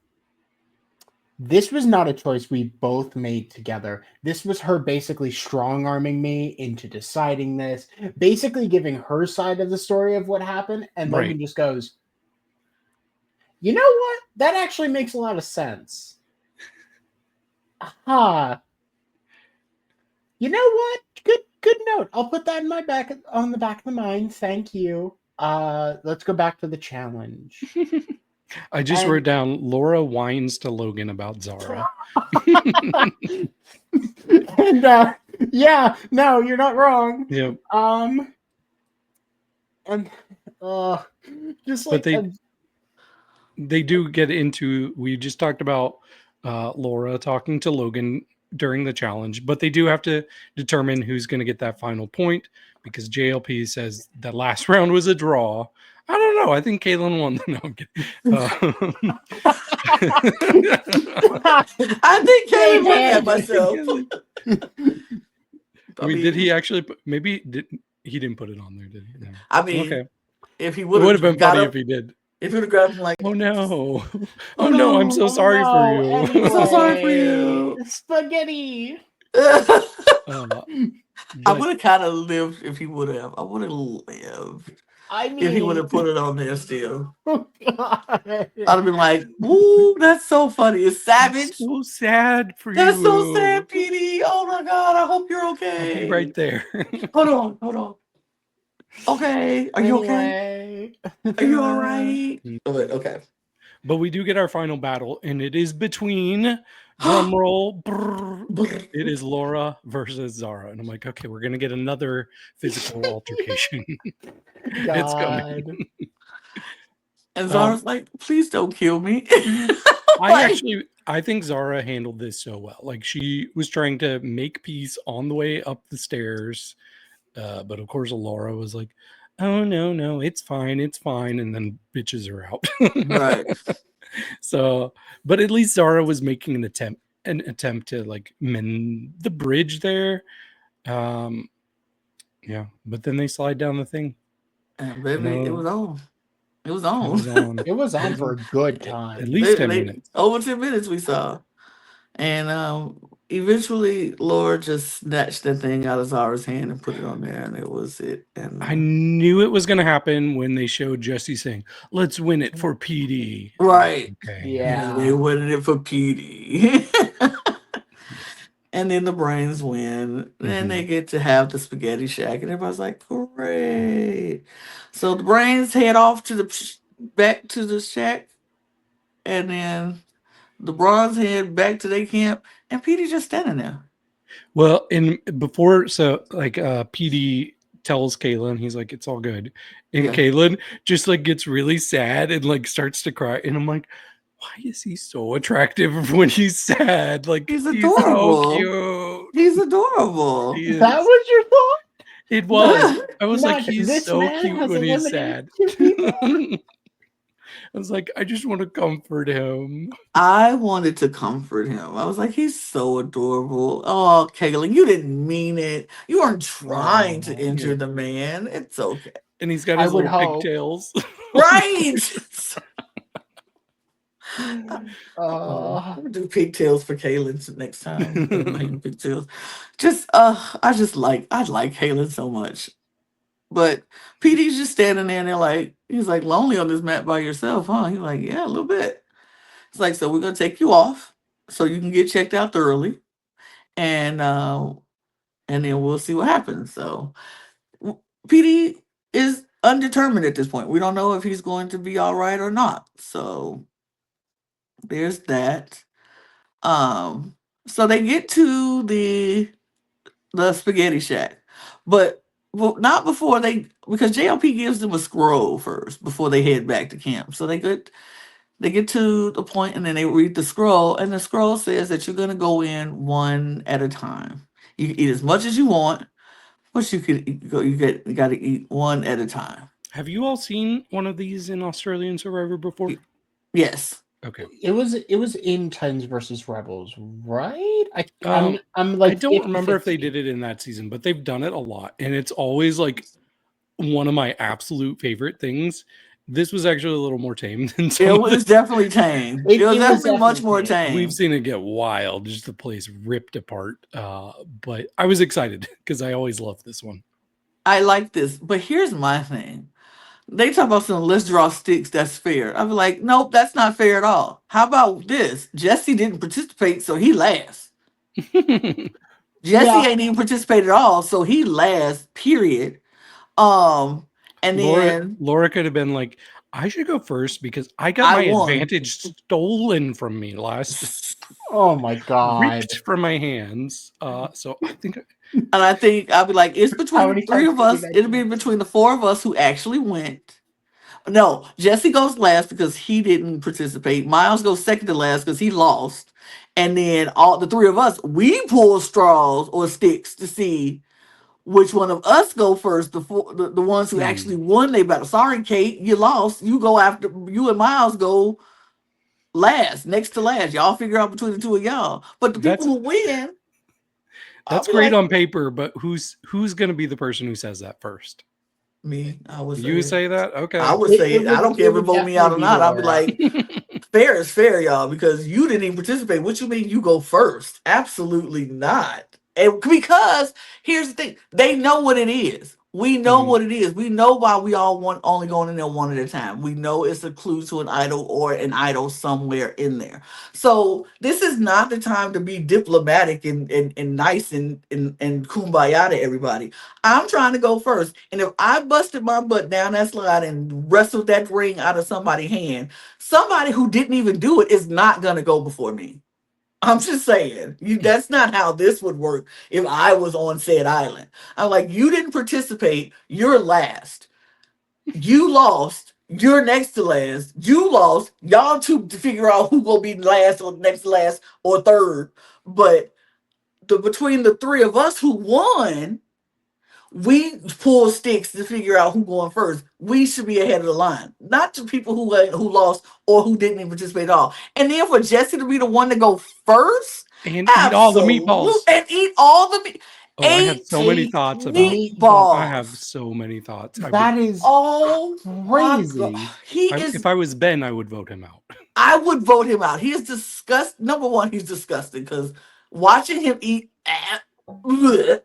This was not a choice we both made together. This was her basically strong-arming me into deciding this, basically giving her side of the story of what happened, and Right. Logan just goes, you know what? That actually makes a lot of sense. Aha. You know what? Good note. I'll put that in my on the back of the mind. Thank you. Let's go back to the challenge. I just wrote down Laura whines to Logan about Zara. And yeah, no, you're not wrong. Yep. And just But like they do get into, we just talked about Laura talking to Logan during the challenge, but they do have to determine who's going to get that final point because JLP says that last round was a draw. I don't know. I think Caitlin won. No, I'm kidding. I think Kayla won that myself. I mean, did he actually? Maybe he didn't put it on there, did he? No. I mean, okay. If he would have been funny up, if he did. If he would have grabbed him like, oh no, oh no, I'm so sorry for you. Anyway, I'm so sorry for you. Spaghetti. I would have kind of lived if he would have. I would have lived. I mean, if he would have put it on there still. Oh, I'd have been like, ooh, that's so funny. It's savage. That's so sad for That's you. so sad, PD. Oh my God. I hope you're okay. I'll be right there. Hold on. Okay. Are you okay? Are you all right? Okay. But we do get our final battle, and it is between, drum roll, it is Laura versus Zara. And I'm like, okay, we're going to get another physical altercation. It's coming. And Zara's like, please don't kill me. I think Zara handled this so well. Like, she was trying to make peace on the way up the stairs. But of course, Laura was like, oh, no, it's fine. And then bitches her out. Right. So, but at least Zara was making an attempt to like mend the bridge there. Yeah, but then they slide down the thing. Baby, it was on. It was on. It was on for a good time. At least 10 minutes. Over 10 minutes we saw. And eventually Laura just snatched that thing out of Zara's hand and put it on there, and it was it. And I knew it was going to happen when they showed Jesse saying, let's win it for PD. Right. Okay. Yeah. They winning it for PD. And then the Brains win. And they get to have the spaghetti shack. And everybody's like, great. So the Brains head off to back to the shack. And then the Bronze head back to their camp. And Petey's just standing there. Well, in before, so like PD tells Kaylin, he's like, it's all good. And Yeah. Kaylin just like gets really sad and like starts to cry. And I'm like, why is he so attractive when he's sad? Like He's he's so adorable. cute. He's adorable. He That is. was your thought? It was. I was like, Not he's this so man cute has when he's eliminated sad. 2 people. I was like, I just want to comfort him. I wanted to comfort him. I was like, he's so adorable. Oh, Kaylin, you didn't mean it. You weren't trying to Oh, injure Yeah. the man. It's okay. And he's got I his would little hope. pigtails. Right. Uh, We'll do pigtails for Kaylin next time. Let him hang pigtails. Just I like Kaylin so much. But PD's just standing there and they're like, he's like, lonely on this map by yourself, huh? He's like, yeah, a little bit. It's like, so we're gonna take you off so you can get checked out thoroughly, and then we'll see what happens. So PD is undetermined at this point. We don't know if he's going to be all right or not. So there's that. Um, so they get to the spaghetti shack, but well, not before they because JLP gives them a scroll first before they head back to camp. So they get to the point and then they read the scroll, and the scroll says that you're gonna go in one at a time. You can eat as much as you want, but you gotta eat one at a time. Have you all seen one of these in Australian Survivor before? Yes. Okay. it was in Titans versus Rebels, right? Um, I'm I like don't remember if they 50-50. did it in that season, but they've done it a lot. And it's always like one of my absolute favorite things. This was actually a little more tame than some It of was the. definitely tame. It, It was it was definitely much definitely more tame. We've tame. seen it get wild, just the place ripped apart. But I was excited because I always love this one. I like this, but here's my thing. They talk about some let's draw sticks, that's fair. I'm like, nope, that's not fair at all. How about this? Jesse didn't participate, so he last. Jesse Yeah, ain't even participated at all, so he last, period. Um, and then Laura could have been like, I should go first because I got I my won. advantage stolen from me last, oh my god. ripped from my hands. So I think And I think I'll be like, it's between How the many three times of did we us. It'll mention be it? between the four of us who actually went. No, Jesse goes last because he didn't participate. Miles goes second to last because he lost. And then all the three of us, we pull straws or sticks to see which one of us go first. The ones who actually won they battle. Sorry, Kate, you lost. You go after you and Miles go last, next to last. Y'all figure out between the two of y'all. But the people that's who win, I'll that's be great like, on paper, but who's going to be the person who says that first? me, I would say You it. say that? I Okay. would say it. I don't care It if it would vote me out definitely or be not. I'll be Laura. like, fair is fair, y'all, because you didn't even participate. What you mean you go first? Absolutely not. And because here's the thing, they know what it is. We know Mhm. what it is. We know why we all want only going in there one at a time. We know it's a clue to an idol or an idol somewhere in there. So this is not the time to be diplomatic and nice and kumbaya to everybody. I'm trying to go first. And if I busted my butt down that slide and wrestled that ring out of somebody's hand, somebody who didn't even do it is not gonna go before me. I'm just saying, that's not how this would work if I was on said island. I'm like, you didn't participate, you're last. You lost, you're next to last. You lost, y'all two to figure out who gonna be last or next to last or third. But between the three of us who won, we pull sticks to figure out who going first. We should be ahead of the line, not to people who lost or who didn't even participate at all. And then for Jesse to be the one to go first, And eat all the absolute, meatballs. and eat all the Oh, I have so many Eight thoughts about. I have meatballs. so many thoughts. I would, That is Oh my god, crazy. he is. if I was Ben, I would vote him out. I would vote him out. He is disgusting. Number one, he's disgusting because watching him eat. Bleh.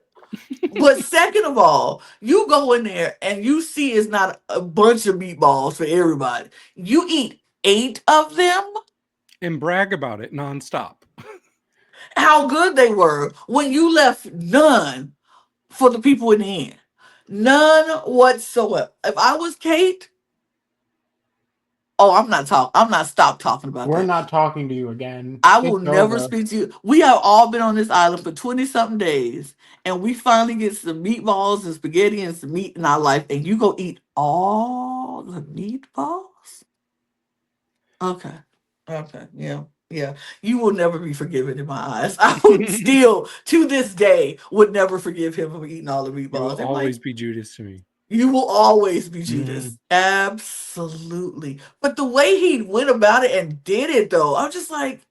But second of all, you go in there and you see it's not a bunch of meatballs for everybody. You eat 8 of them. And brag about it nonstop. How good they were when you left none for the people in the end. None whatsoever. If I was Kate, Oh, I'm not stopped talking about We're that. not talking to you again. I will It's never over. speak to you. We have all been on this island for 20 something days, and we finally get some meatballs and spaghetti and some meat in our life, and you go eat all the meatballs? Okay. Okay. Yeah. Yeah. You will never be forgiven in my eyes. I would still, to this day, would never forgive him for eating all the You will meatballs. I'm always like, be Judas to me. you will always be Mhm. Judas. Absolutely. But the way he went about it and did it, though, I'm just like,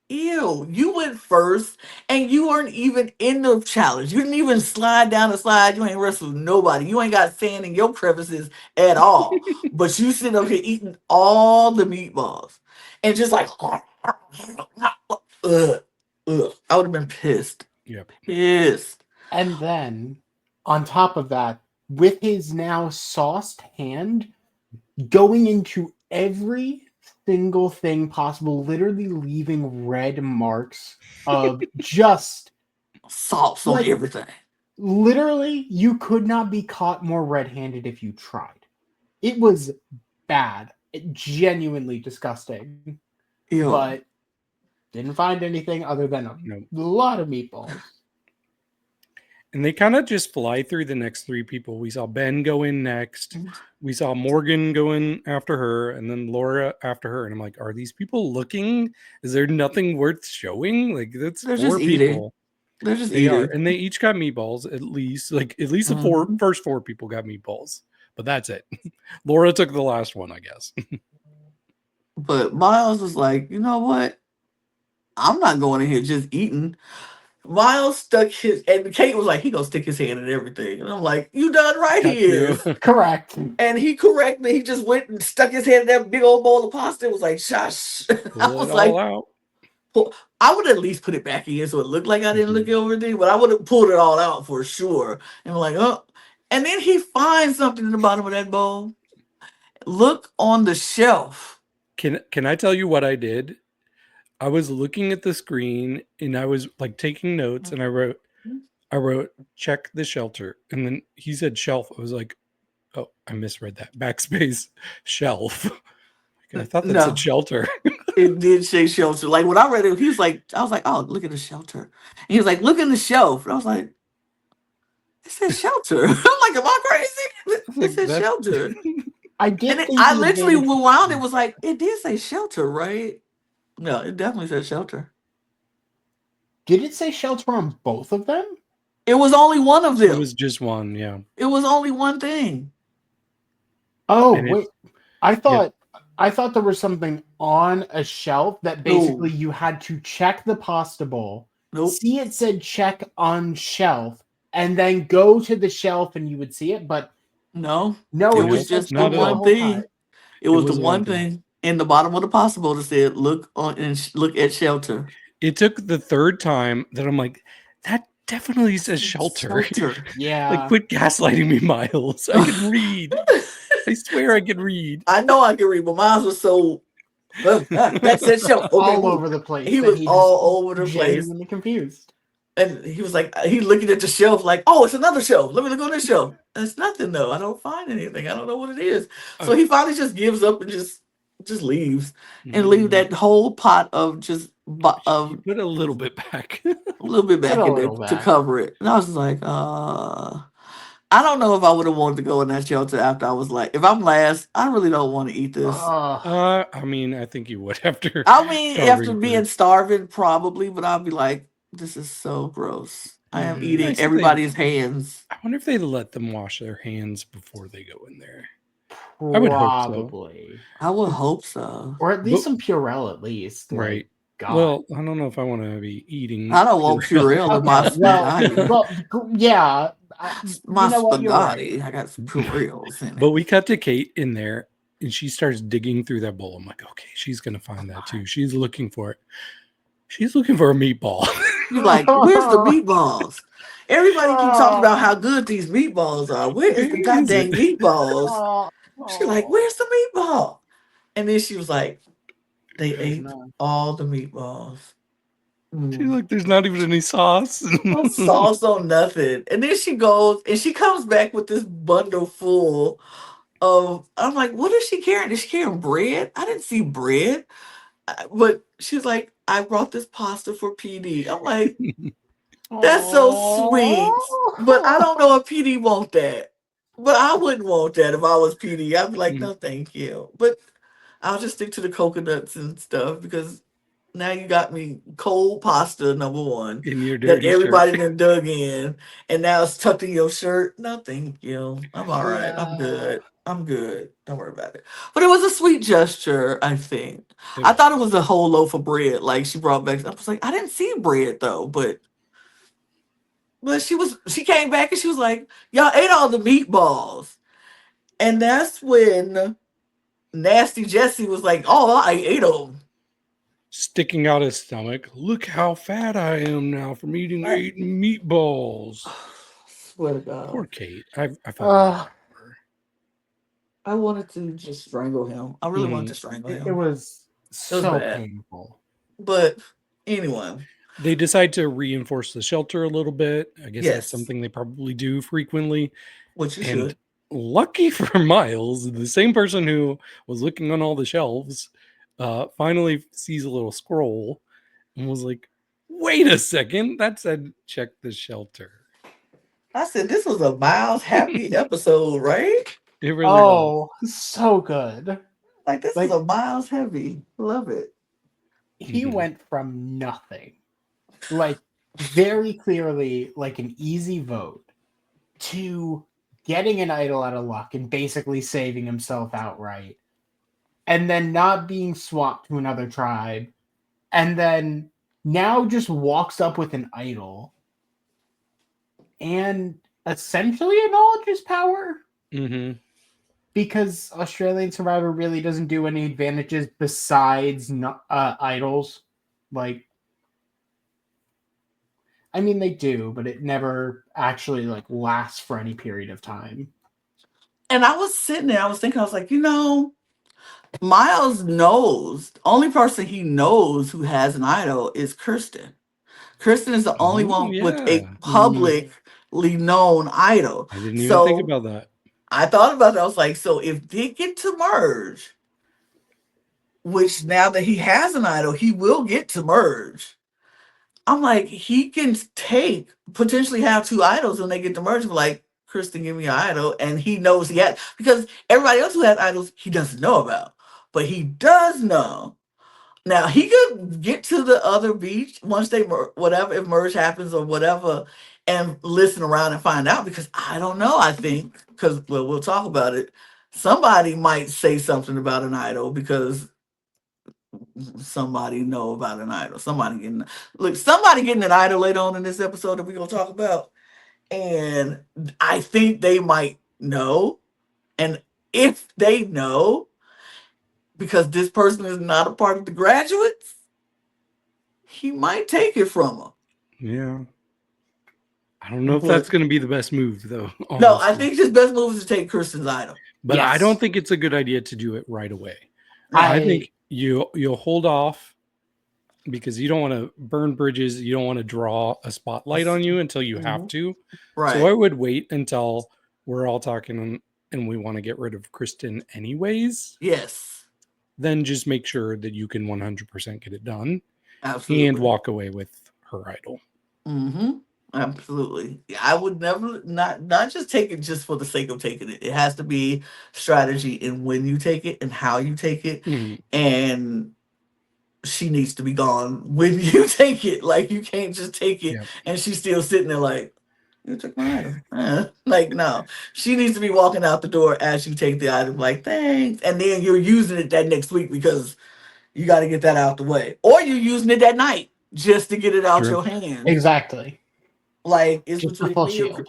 ew, you went first and you weren't even in the challenge. You didn't even slide down the slide. You ain't wrestled nobody. You ain't got sand in your crevices at all. But you sit up here eating all the meatballs and just like, ugh, ugh. I would have been pissed. Yep. Pissed. And then, on top of that, with his now sauced hand, going into every single thing possible, literally leaving red marks of just Sauce on like everything. literally, you could not be caught more red-handed if you tried. It was bad, genuinely disgusting, Ew. but didn't find anything other than a No. lot of meatballs. And they kind of just fly through the next three people. We saw Ben go in next. We saw Morgan go in after her, and then Laura after her. And I'm like, are these people looking? Is there nothing worth showing? Like, that's They're four just eating. people. They're just They are, eating. and they each got meatballs. At least the first four people got meatballs. But that's it. Laura took the last one, I guess. But Miles was like, you know what? I'm not going in here just eating. Miles stuck his, and Kate was like, he gonna stick his hand in everything. And I'm like, you done right, Got he to. is. Correct. And he corrected me. He just went and stuck his hand in that big old bowl of pasta. It was like, shush. I Pull was it all like, out. I would at least put it back in so it looked like I didn't look Mhm. over everything, but I would have pulled it all out for sure. And I'm like, oh. And then he finds something in the bottom of that bowl. Look on the shelf. Can I tell you what I did? I was looking at the screen and I was like taking notes, and I wrote check the shelter, and then he said shelf. I was like, oh, I misread that. Backspace shelf. I thought that said No, shelter. it did say shelter. Like when I read it, he was like, I was like, oh, look at the shelter. And he was like, look in the shelf. And I was like, it says shelter. I'm like, am I crazy? I was It like, says that shelter. I And did then think I the literally advantage. rewound it, was like, it did say shelter, right? No, it definitely says shelter. Did it say shelter on both of them? It was only one of it them. was just one, yeah. It was only one thing. Oh And wait, I thought there was something on a shelf that basically No. you had to check the pasta bowl, Nope. see it said check on shelf, and then go to the shelf and you would see it. But No. no, It it was just said just the Not at shelter the one all. whole time. thing. It was the was one one thing. thing in the bottom of the pasta bowl that said, look on and look at shelter. It took the third time that I'm like, that definitely says shelter. Shelter. Yeah. Like, quit gaslighting me, Miles. I can read. I swear I can read. I know I can read, but mine was so that said shelter. Okay, all move. over the place. He and was he's all over the place. genuinely confused. And he was like, he looking at the shelf like, oh, it's another shelf. Let me look on this shelf. It's nothing though. I don't find anything. I don't know what it is. So he finally just gives up and just leaves and leave that whole pot of just You put a little bit back. a little bit back Put a in there little to back. cover it. And I was just like, I don't know if I would have wanted to go in that shelter after I was like, if I'm last, I really don't want to eat this. I mean, I think you would after. I mean, after starving being through. starving, probably, but I'll be like, this is so gross. I am eating Nice if they- everybody's hands. I wonder if they let them wash their hands before they go in there. I would hope so. Probably. I would hope so. Or at least But- some Purell, at least. Like, Right. God. Well, I don't know if I want to be eating. I don't want Purell in my spaghetti. yeah. My you know what, you're right. spaghetti. I got some Purells in it. But we cut to Kate in there, and she starts digging through that bowl. I'm like, okay, she's gonna find that too. She's looking for it. She's looking for a meatball. You're like, where's the meatballs? Everybody keep talking about how good these meatballs are. Where is the Where is goddamn it? meatballs? She's like, where's the meatball? And then she was like, they ate all the meatballs. She's like, there's not even any sauce. No sauce on nothing. And then she goes and she comes back with this bundle full of, I'm like, what is she carrying? Is she carrying bread? I didn't see bread. But she's like, I brought this pasta for PD. I'm like, that's so sweet. But I Oh. don't know if PD want that. But I wouldn't want that if I was PD. I'd be like, Mm. no, thank you. But I'll just stick to the coconuts and stuff because now you got me cold pasta, number one, In your that dirty shirt. everybody done dug in, and now it's tucked in your shirt. No, thank you. I'm all right. I'm Yeah. good. I'm good. Don't worry about it. But it was a sweet gesture, I think. It I was. thought it was a whole loaf of bread, like she brought back. I was like, I didn't see bread though, but she came back and she was like, y'all ate all the meatballs. And that's when Nasty Jesse was like, oh, I ate them. Sticking out his stomach. Look how fat I am now from eating I 8 meatballs. swear to God. Poor Kate. I felt bad Uh, for her. I wanted to just strangle him. I really wanted Mhm. to strangle it him. was It was so bad. painful. But anyway, They decide to reinforce the shelter a little bit. I guess that's yes, something they probably do frequently. what you And should. lucky for Miles, the same person who was looking on all the shelves finally sees a little scroll and was like, wait a second, that said check the shelter. I said this was a Miles happy episode, right? It really was. Oh, so good. Like this is Like a Miles heavy. Love it. he Mhm. went from nothing, like very clearly like an easy vote, to getting an idol out of luck and basically saving himself outright, and then not being swapped to another tribe, and then now just walks up with an idol and essentially acknowledges power Mhm. because Australian Survivor really doesn't do any advantages besides idols. Like, I mean, they do, but it never actually like lasts for any period of time. And I was sitting there, I was thinking, I was like, Miles knows. The only person he knows who has an idol is Kirsten. Kirsten is the only Oh, one with a yeah. Mm, publicly known idol. I didn't even think So about that. I thought about that. I was like, so if they get to merge, which now that he has an idol, he will get to merge. I'm like, he can take potentially have two idols when they get to merge. Like, Kristen, give me an idol, and he knows he has because everybody else who has idols he doesn't know about, but he does know. Now he could get to the other beach once they whatever if merge happens or whatever, and listen around and find out because I don't know. I think because well we'll talk about it. Somebody might say something about an idol because somebody know about an idol. Somebody getting an idol later on in this episode that we're gonna talk about. And I think they might know. And if they know, because this person is not a part of the graduates, he might take it from them. Yeah. I don't know if But that's going to be the best move, though, no, I honestly. think his best move is to take Kristen's idol. But I yes, don't think it's a good idea to do it right away. Yeah. I I think you'll hold off because you don't want to burn bridges. You don't want to draw a spotlight on you until you have Mhm. to. So I Right. would wait until we're all talking and we want to get rid of Kristen anyways. Yes. Then just make sure that you can 100% get it done and Absolutely. walk away with her idol. Mm-hmm. Absolutely. Yeah, I would never not just take it just for the sake of taking it. It has to be strategy in when you take it and how you take it. Mhm. And she needs to be gone when you take it. Like you can't just take it Yeah. and she's still sitting there like, you took my item. Like no. She needs to be walking out the door as you take the item, like, thanks. And then you're using it that next week because you got to get that out the way. Or you're using it that night just to get it out True. your hands. exactly Like it's just the between full me and shield.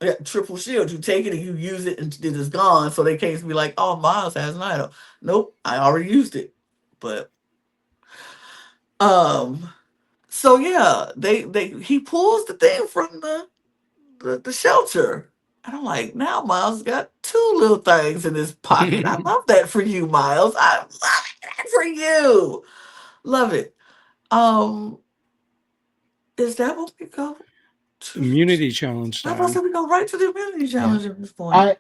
yeah, triple shield. You take it and you use it and it is gone. So they can't be like, oh, Miles has an idol. Nope, I already used it. But um, so yeah, they he pulls the thing from the shelter. And I'm like, now Miles got two little things in his pocket. I love that for you, Miles. I love that for you. Love it. Um, is that what we go to? Immunity challenge I was time. we go right to the immunity Yeah. challenge at this point.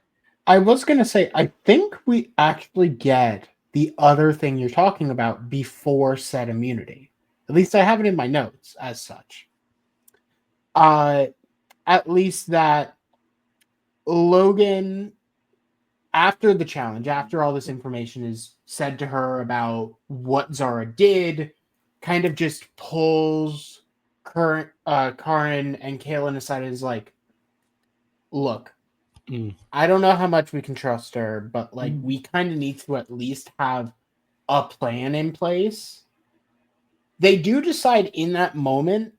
I was gonna say, I think we actually get the other thing you're talking about before said immunity. At least I have it in my notes as such. Uh, at least that Logan, after the challenge, after all this information is said to her about what Zara did, kind of just pulls Karin and Kaylin aside and is like, look, Mm. I don't know how much we can trust her, but like Mm. we kind of need to at least have a plan in place. They do decide in that moment,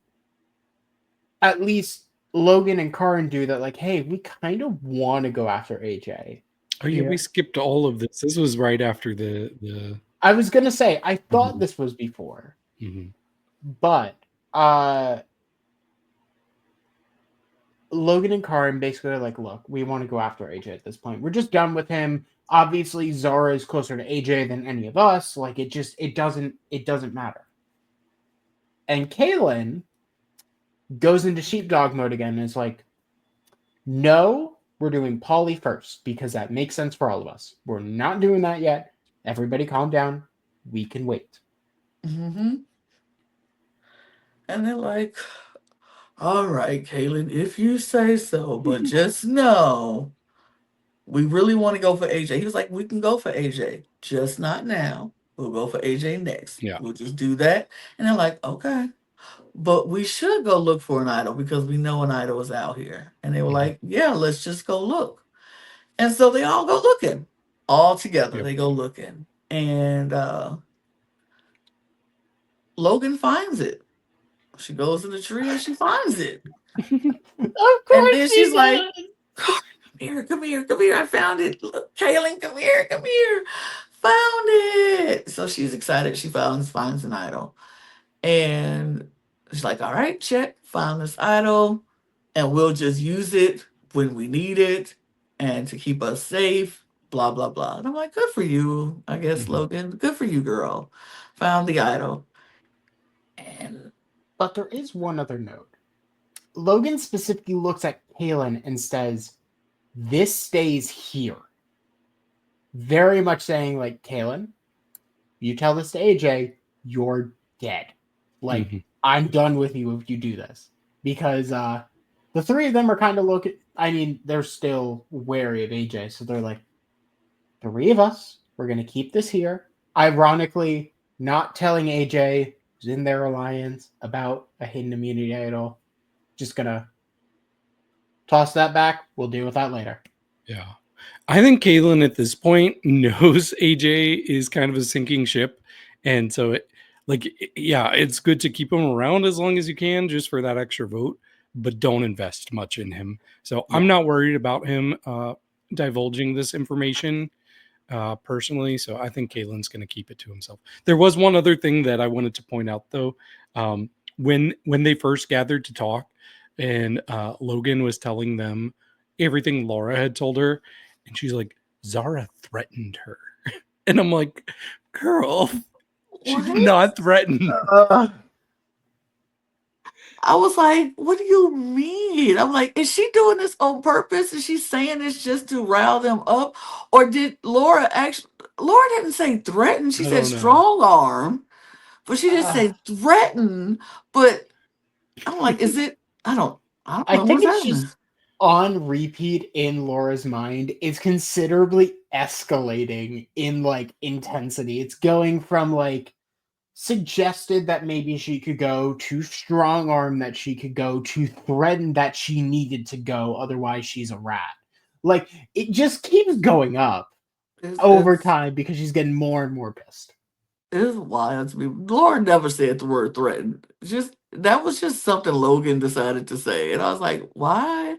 at least Logan and Karin do that, like, hey, we kind of want to go after AJ. Oh yeah, we skipped all of this. This was right after the. I was gonna say, I thought Mhm. this was before, Mhm. but Logan and Karin basically are like, look, we want to go after AJ at this point. We're just done with him. Obviously, Zara is closer to AJ than any of us. Like it doesn't matter. And Kaylin goes into sheepdog mode again and is like, no, we're doing Polly first because that makes sense for all of us. We're not doing that yet. Everybody calm down. We can wait. Mm-hmm. And they're like, all right, Kaylin, if you say so, but just know we really want to go for AJ. He was like, we can go for AJ, just not now. We'll go for AJ next. Yeah. We'll just do that. And they're like, okay. But we should go look for an idol because we know an idol is out here. And they were Mhm. like, yeah, let's just go look. And so they all go looking. All together, Yep. they go looking. And Logan finds it. She goes in the tree and she finds it. Of And course then she she's like, does. come here, come here, come here. I found it. Look, Kaylin, come here, come here. Found it. So she's excited. She finds an idol. And she's like, all right, check. Found this idol. And we'll just use it when we need it and to keep us safe. Blah, blah, blah. And I'm like, good for you, I guess, Mhm. Logan. Good for you, girl. Found the idol. And But there is one other note. Logan specifically looks at Kaylin and says, this stays here. Very much saying, like, Kaylin, you tell this to AJ, you're dead. Like, Mhm. I'm done with you if you do this. Because the three of them are kind of looking, I mean, they're still wary of AJ. So they're like, three of us, we're going to keep this here. Ironically, not telling AJ who's in their alliance about a hidden immunity idol. Just going to toss that back. We'll deal with that later. Yeah. I think Kaylin at this point knows AJ is kind of a sinking ship. And so yeah, it's good to keep him around as long as you can just for that extra vote, but don't invest much in him. So I'm Yeah. not worried about him divulging this information personally. So I think Kaylin's going to keep it to himself. There was one other thing that I wanted to point out though. When they first gathered to talk and Logan was telling them everything Laura had told her, and she's like, Zara threatened her. And I'm like, girl, she did what? not threaten. I was like, what do you mean? I'm like, is she doing this on purpose? Is she saying this just to rile them up? Or did Laura actually, Laura didn't say threaten, she I said don't know. strong arm, but she didn't Uh, say threaten. But I'm like, is it, I don't I know, think what's it's happening? just on repeat in Laura's mind. It's considerably escalating in like intensity. It's going from like suggested that maybe she could go to strong arm that she could go to threaten that she needed to go, otherwise she's a rat. Like it just keeps going up It's, over it's, time because she's getting more and more pissed. it's wild to me. Laura never said the word threaten. Just, that was just something Logan decided to say. And I was like, why?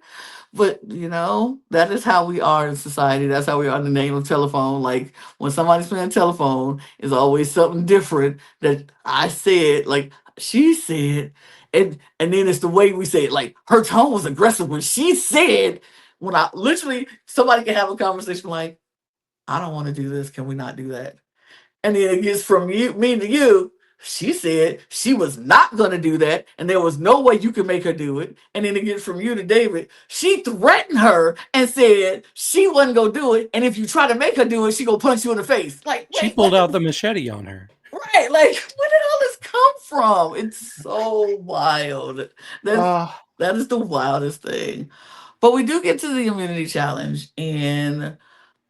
But that is how we are in society. That's how we are in the name of telephone. Like when somebody's playing telephone, it's always something different that I said, like she said, and then it's the way we say it. Like her tone was aggressive when she said, when I literally somebody can have a conversation like, I don't want to do this. Can we not do that? And then it gets from me to you. She said she was not going to do that, and there was no way you could make her do it. And then it gets from you to David. She threatened her and said she wasn't going to do it, and if you try to make her do it, she going to punch you in the face. Like, She wait, pulled what? out the machete on her. Right? Like, where did all this come from? It's so wild. That's Uh, that is the wildest thing. But we do get to the immunity challenge, and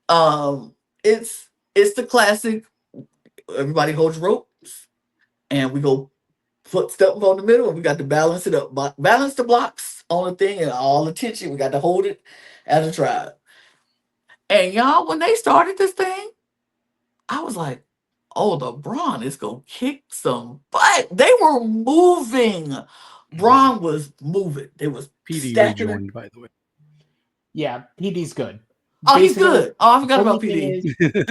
um, it's the classic. Everybody holds ropes, and we go footstep on the middle, and we got to balance it up, balance the blocks on the thing, and all the tension. We got to hold it as a tribe. And y'all, when they started this thing, I was like, "Oh, the Brawn is gonna kick some butt." They were moving. Braun was moving. They was PD stacking it. rejoined, by the way. yeah, PD's good. Oh, he's Basically, good. Oh, I forgot only about thing PD. is,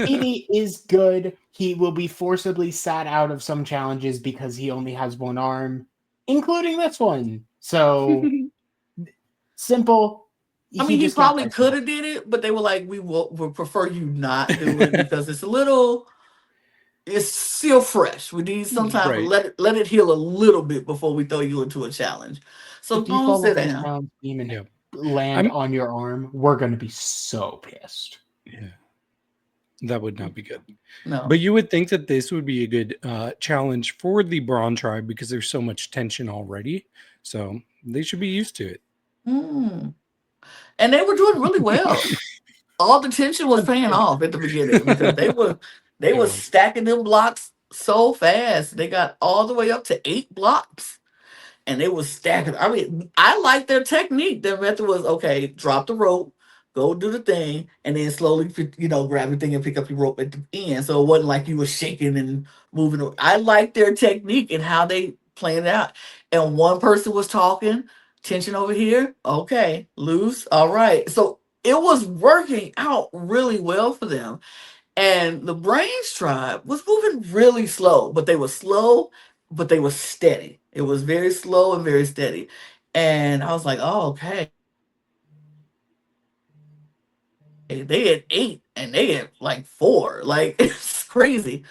PD is good. He will be forcibly sat out of some challenges because he only has one arm, including this one. So simple. I mean, He he just can't probably fight. could have did it, but they were like, "We will prefer you not do it because it's a little, it's still fresh. We need some time to Right. let it heal a little bit before we throw you into a challenge." So If you don't follow sit that down. challenge beam and Yeah. land I'm on your arm, we're gonna be so pissed. yeah. That would not be good. No. But you would think that this would be a good challenge for the Brawn tribe because there's so much tension already. So they should be used to it. Mm. And they were doing really well. All the tension was paying off at the beginning because they It were was. stacking them blocks so fast. They got all the way up to 8 blocks. And they was stacking. I mean, I like their technique. Their method was okay, drop the rope, go do the thing, and then slowly, grab your thing and pick up your rope at the end. So it wasn't like you were shaking and moving. I like their technique and how they planned it out. And one person was talking, tension over here, okay, loose, all right. So it was working out really well for them. And the Brains tribe was moving really slow, but they were slow, but they were steady. It was very slow and very steady. And I was like, oh, okay. They had 8 and they had like 4. Like, it's crazy.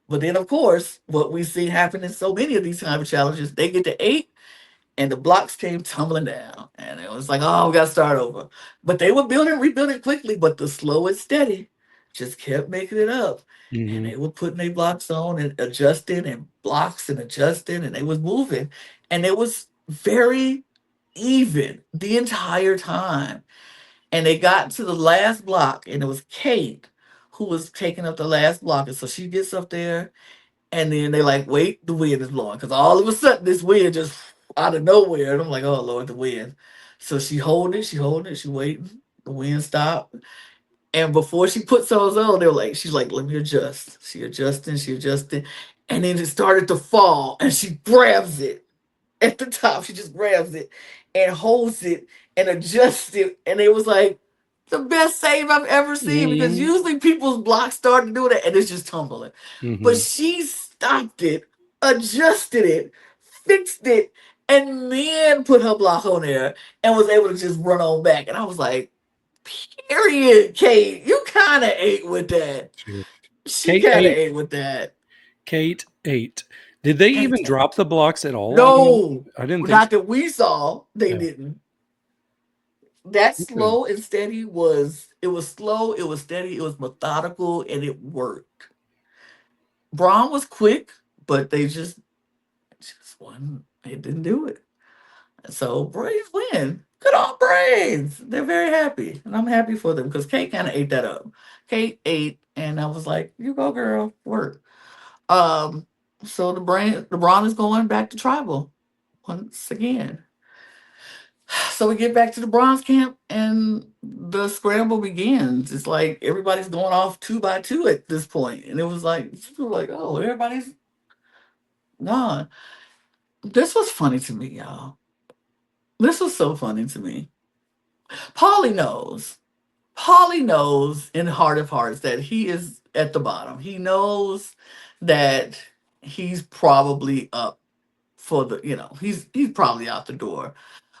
But then, of course, what we see happen in so many of these type of challenges, they get to 8 and the blocks came tumbling down. And it was like, oh, we got to start over. But they were rebuilding quickly, but the slow and steady just kept making it up. And Hmm. they were putting their blocks on and adjusting and blocks and adjusting, and they was moving. And it was very even the entire time. And they got to the last block, and it was Kate who was taking up the last block. And so she gets up there, and then they like, wait, the wind is blowing. Because all of a sudden, this wind just out of nowhere. And I'm like, oh, Lord, the wind. So she waiting. The wind stopped. And before she puts those on, she's like, let me adjust. She adjusting. And then it started to fall. And she grabs it at the top. She just grabs it and holds it and adjusts it. And it was like the best save I've ever seen because Hmm. usually people's blocks start to do that and it's just tumbling. But Hmm. she stopped it, adjusted it, fixed it, and then put her block on there and was able to just run on back. And I was like, period, Kate. You kind of ate with that. She Kate kind of 8. ate with that. Kate 8. Did they Kate even drop ate. the blocks at all on them? No, I didn't think not so. that we saw. They Yeah. didn't. That Okay. slow and steady was slow, it was steady, it was methodical, and it worked. Braun was quick, but they just won. They didn't do it. So Braves win. Good on Braves. They're very happy. And I'm happy for them because Kate kind of ate that up. Kate ate, and I was like, you go, girl, work. Um, so the Braun is going back to tribal once again. So we get back to the bronze camp and the scramble begins. It's like everybody's going off 2 by 2 at this point. And it was like, oh, everybody's gone. This was funny to me, y'all. This was so funny to me. Paulie knows. Paulie knows in heart of hearts that he is at the bottom. He knows that he's probably up for he's probably out the door.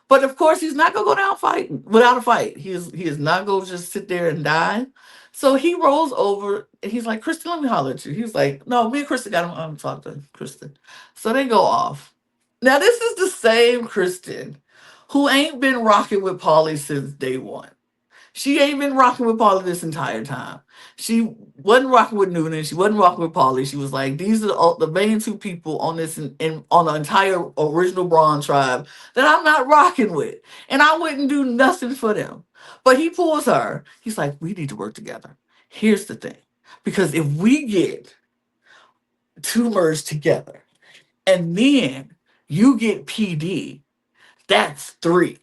But of course, he's not gonna go down fighting without a fight. He is not gonna just sit there and die. So he rolls over and he's like, Kristen, let me holler at you. He's like, no, me and Kristen got him. I'm talking to Kristen. So they go off. Now this is the same Kristen who ain't been rocking with Paulie since day one. She ain't been rocking with Paulie this entire time. She wasn't rocking with Noonan. She wasn't rocking with Paulie. She was like, these are the main two people on this on the entire original Brawn tribe that I'm not rocking with, and I wouldn't do nothing for them. But he pulls her. He's like, we need to work together. Here's the thing, because if we get two merged together, and then you get PD, that's three.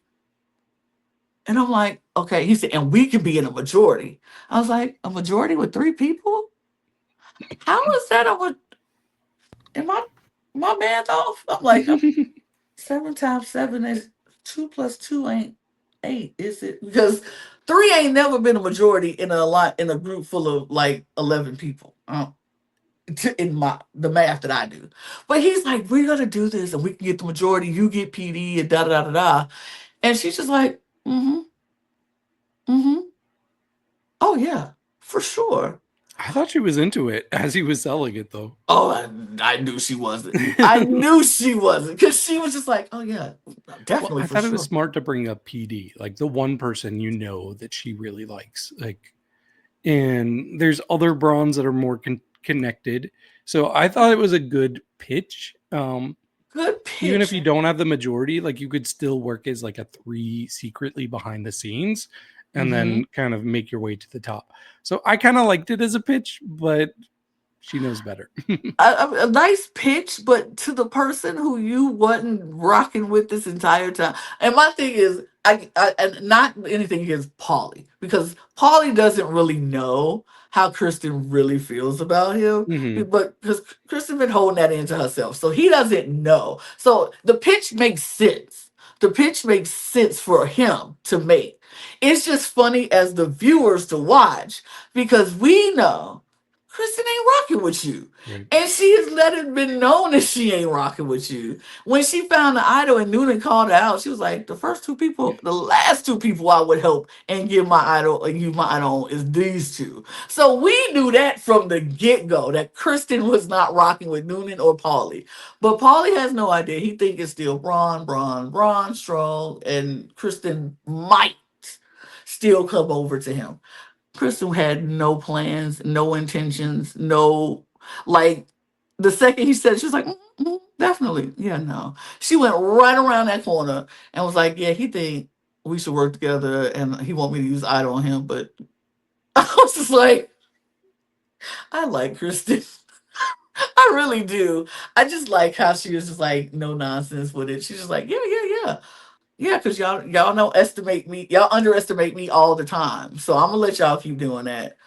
And I'm like, okay. He said, and we can be in a majority. I was like, a majority with three people? How is that am I my math off? I'm like, seven times seven is two plus two ain't eight, is it? Because three ain't never been a majority in a group full of like 11 people. In the math that I do. But he's like, we're gonna do this and we can get the majority, you get PD and da da da da da. And she's just like, mm-hmm, mm-hmm. Oh yeah, for sure. I thought she was into it as he was selling it, though. Oh, I knew she wasn't. I knew she wasn't because she was just like, oh yeah, definitely. Well, I for thought sure. it was smart to bring up PD, like the one person you know that she really likes. Like, and there's other bronze that are more connected. So I thought it was a good pitch. Good pitch. Even if you don't have the majority, like you could still work as like a three secretly behind the scenes and then kind of make your way to the top. So I kind of liked it as a pitch, but she knows better. a nice pitch, but to the person who you wasn't rocking with this entire time. And my thing is, and not anything against Paulie, because Paulie doesn't really know how Kristen really feels about him, Mhm. but because Kristen been holding that into herself, so he doesn't know. So the pitch makes sense. The pitch makes sense for him to make. It's just funny as the viewers to watch because we know Kristen ain't rocking with you. Right. And she has let it been known that she ain't rocking with you. When she found the idol and Noonan called her out, she was like, the last two people I would help and give my idol and use my idol on is these two. So we knew that from the get-go, that Kristen was not rocking with Noonan or Paulie. But Paulie has no idea. He think it's still Braun, strong, and Kristen might still come over to him. Crystal had no plans, no intentions, no like the second he said it, she was like, definitely. Yeah, no. She went right around that corner and was like, yeah, he think we should work together and he want me to use idol on him. But I was just like, I like Kristen. I really do. I just like how she was just like no nonsense with it. She's just like, yeah, yeah, yeah. Yeah, because y'all don't estimate me, y'all underestimate me all the time. So I'm gonna let y'all keep doing that.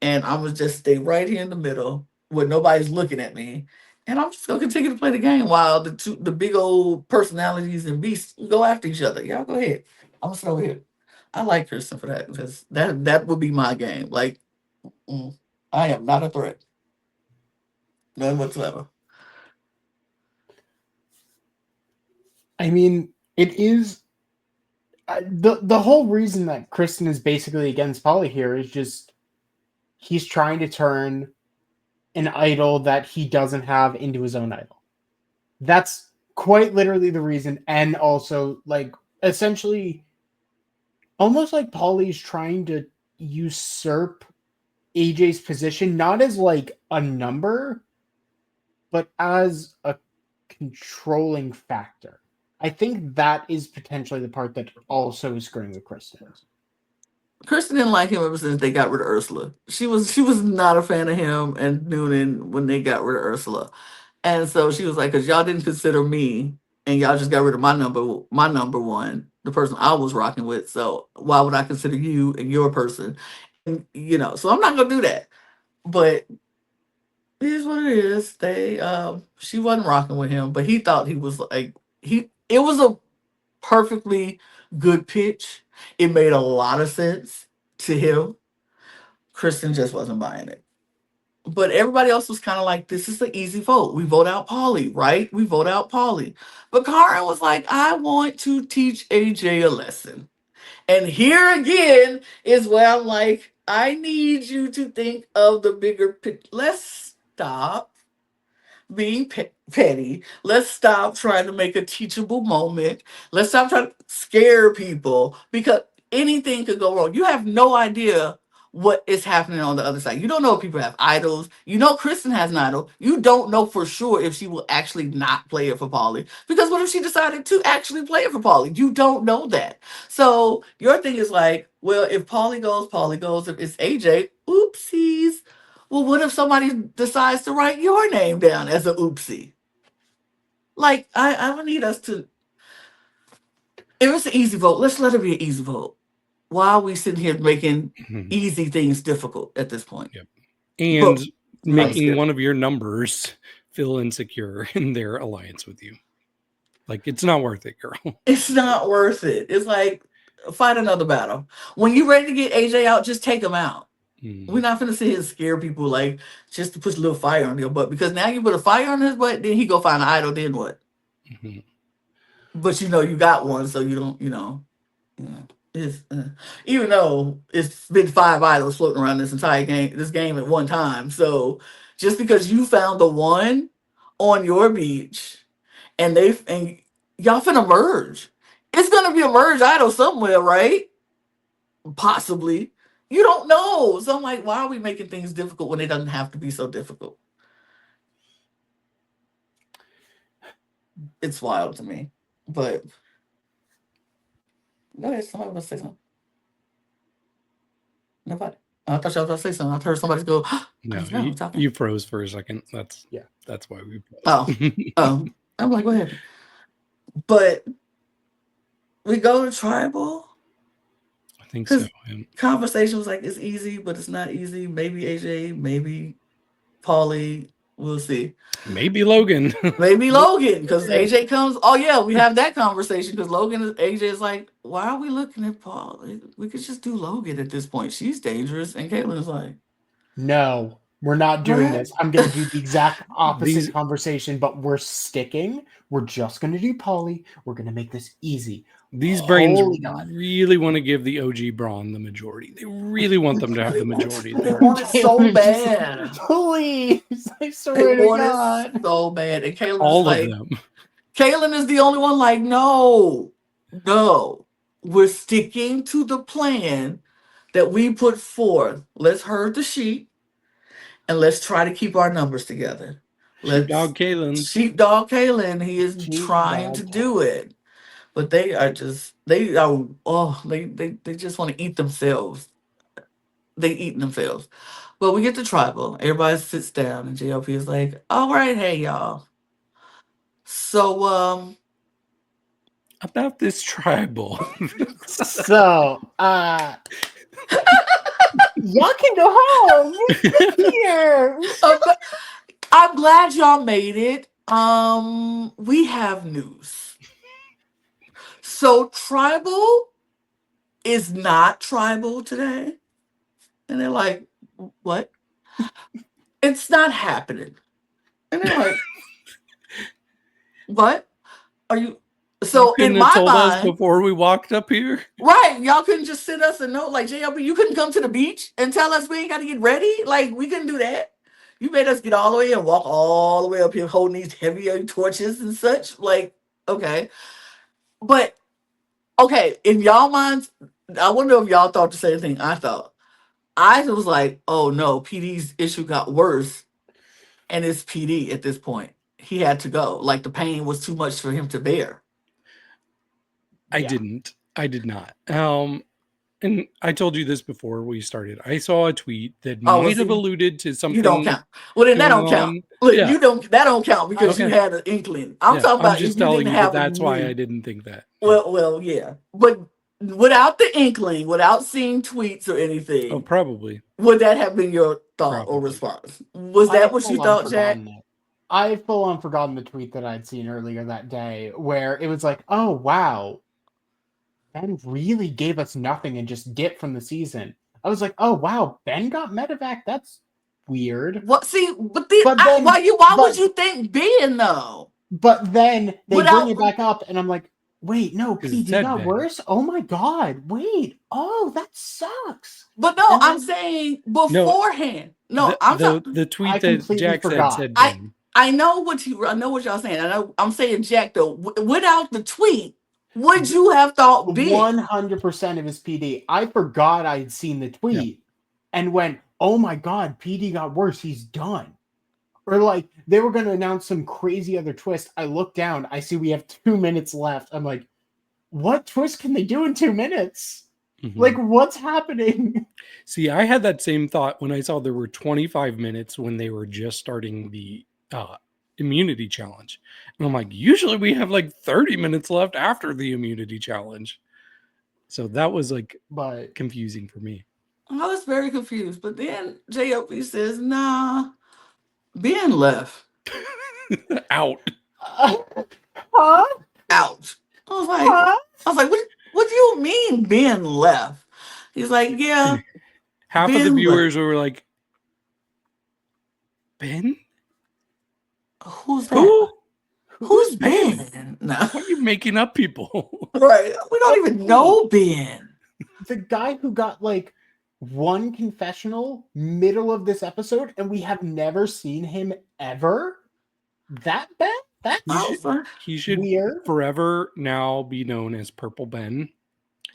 And I'm gonna just stay right here in the middle where nobody's looking at me, and I'm just gonna continue to play the game while the big old personalities and beasts go after each other. Y'all go ahead. I'm gonna stay over here. I like Kristen for that because that would be my game. Like, I am not a threat, none whatsoever. I mean, it is the whole reason that Kristen is basically against Polly here is just he's trying to turn an idol that he doesn't have into his own idol. That's quite literally the reason, and also like essentially almost like Polly's trying to usurp AJ's position, not as like a number, but as a controlling factor. I think that is potentially the part that also is screwing with Kristen. Kristen didn't like him ever since they got rid of Ursula. She was not a fan of him and Noonan when they got rid of Ursula. And so she was like, because y'all didn't consider me and y'all just got rid of my number one, the person I was rocking with. So why would I consider you and your person? And, so I'm not gonna do that. But it is what it is. She wasn't rocking with him, but he thought he was like it was a perfectly good pitch. It made a lot of sense to him. Kristen just wasn't buying it. But everybody else was kind of like, this is the easy vote. We vote out Paulie, right? We vote out Paulie. But Karen was like, I want to teach AJ a lesson. And here again is where I'm like, I need you to think of the bigger picture. Let's stop being petty. Let's stop trying to make a teachable moment. Let's stop trying to scare people because anything could go wrong. You have no idea what is happening on the other side. You don't know if people have idols. You know Kristen has an idol. You don't know for sure if she will actually not play it for Polly. Because what if she decided to actually play it for Polly? You don't know that. So your thing is like, well, if Polly goes, Polly goes. If it's AJ, oopsies. Well, what if somebody decides to write your name down as a oopsie? Like, I don't need us to. If it's an easy vote, let's let it be an easy vote. Why are we sitting here making easy things difficult at this point? Yep. And But, making one of your numbers feel insecure in their alliance with you. Like, it's not worth it, girl. It's not worth it. It's like, fight another battle. When you're ready to get AJ out, just take him out. We're not going to sit here and scare people like just to put a little fire on their butt, because now you put a fire on his butt, then he go find an idol, then what? But you know you got one, so you don't, it's even though it's been 5 idols floating around this entire game at one time. So just because you found the one on your beach and y'all finna merge, it's gonna be a merge idol somewhere, right? Possibly. You don't know. So I'm like, why are we making things difficult when it doesn't have to be so difficult? It's wild to me. But go ahead, somebody was say something. Nobody. I thought y'all was about to say something. I heard somebody go, no, you froze for a second. That's why we froze. I'm like, go ahead. But we go to tribal. I think so. Conversation was like, it's easy, but it's not easy. Maybe AJ, maybe Paulie. We'll see. Maybe Logan. Maybe Logan, because AJ comes. Oh yeah, we have that conversation because AJ is like, why are we looking at Paul? We could just do Logan at this point. She's dangerous, and Caitlin's like, no, we're not doing this. I'm going to do the exact opposite conversation, but we're sticking. We're just going to do Paulie. We're going to make this easy. These brains really want to give the OG Brawn the majority. They really want them to have the majority. They want it so bad. Please, I swear to God. It so bad. And Caitlin's all like, of them. Caitlin is the only one like, no, we're sticking to the plan that we put forth. Let's herd the sheep and let's try to keep our numbers together. Sheepdog Kaylin. Sheepdog Kaylin, he is trying to do it. But they just want to eat themselves. They eat themselves. But we get to tribal. Everybody sits down and JLP is like, all right, hey y'all. So about this tribal. So y'all can go home. Here. I'm glad y'all made it. We have news. So tribal is not tribal today. And they're like, what? It's not happening. And they're like, what? Are you? So you in my told mind, us before we walked up here, right? Y'all couldn't just send us a note like, JLP, you couldn't come to the beach and tell us we ain't got to get ready. Like, we couldn't do that. You made us get all the way and walk all the way up here holding these heavy torches and such. Like, okay. But okay, in y'all minds, I wonder if y'all thought the same thing I thought. I was like, oh no, PD's issue got worse. And it's PD at this point. He had to go. Like, the pain was too much for him to bear. I did not. And I told you this before we started. I saw a tweet that might have alluded to something. You don't count. Well, then that don't count. Look, that don't count because you had an inkling. I'm talking about just telling you that's why I didn't think that. Well, yeah. But without the inkling, without seeing tweets or anything. Oh, probably. Would that have been your thought or response? Was that what you thought, Jack? I had full on forgotten the tweet that I'd seen earlier that day where it was like, oh, wow. Ben really gave us nothing and just dipped from the season. I was like, oh, wow, Ben got medevac? That's weird. What? See, but then, why would you think Ben though? But then they Without- bring it back up, and I'm like, wait, no, 'Cause PD it's Ed got Ben. worse. Oh my god, wait, oh that sucks. But no, And I'm then- saying beforehand. No, the tweet I that completely Jack forgot. said Ben. I know what y'all saying. I'm saying Jack though. Without the tweet, would you have thought Ben? 100% of his PD. I forgot I'd seen the tweet and went, oh my god, PD got worse. He's done. Or like they were going to announce some crazy other twist. I look down. I see we have 2 minutes left. I'm like, what twist can they do in 2 minutes? Mm-hmm. Like, what's happening? See, I had that same thought when I saw there were 25 minutes when they were just starting the immunity challenge. And I'm like, usually we have like 30 minutes left after the immunity challenge. So that was like confusing for me. I was very confused. But then JLP says, nah, Ben left. Out. Huh? Out. I was like, what do you mean Ben left? He's like, yeah. Half of the viewers were like, Ben? Who's that? Who? Who's Ben? No. Why are you making up people? Right. We don't even know Ben. The guy who got like one confessional middle of this episode, and we have never seen him ever. That Ben? That's he should weird. Forever now be known as Purple Ben.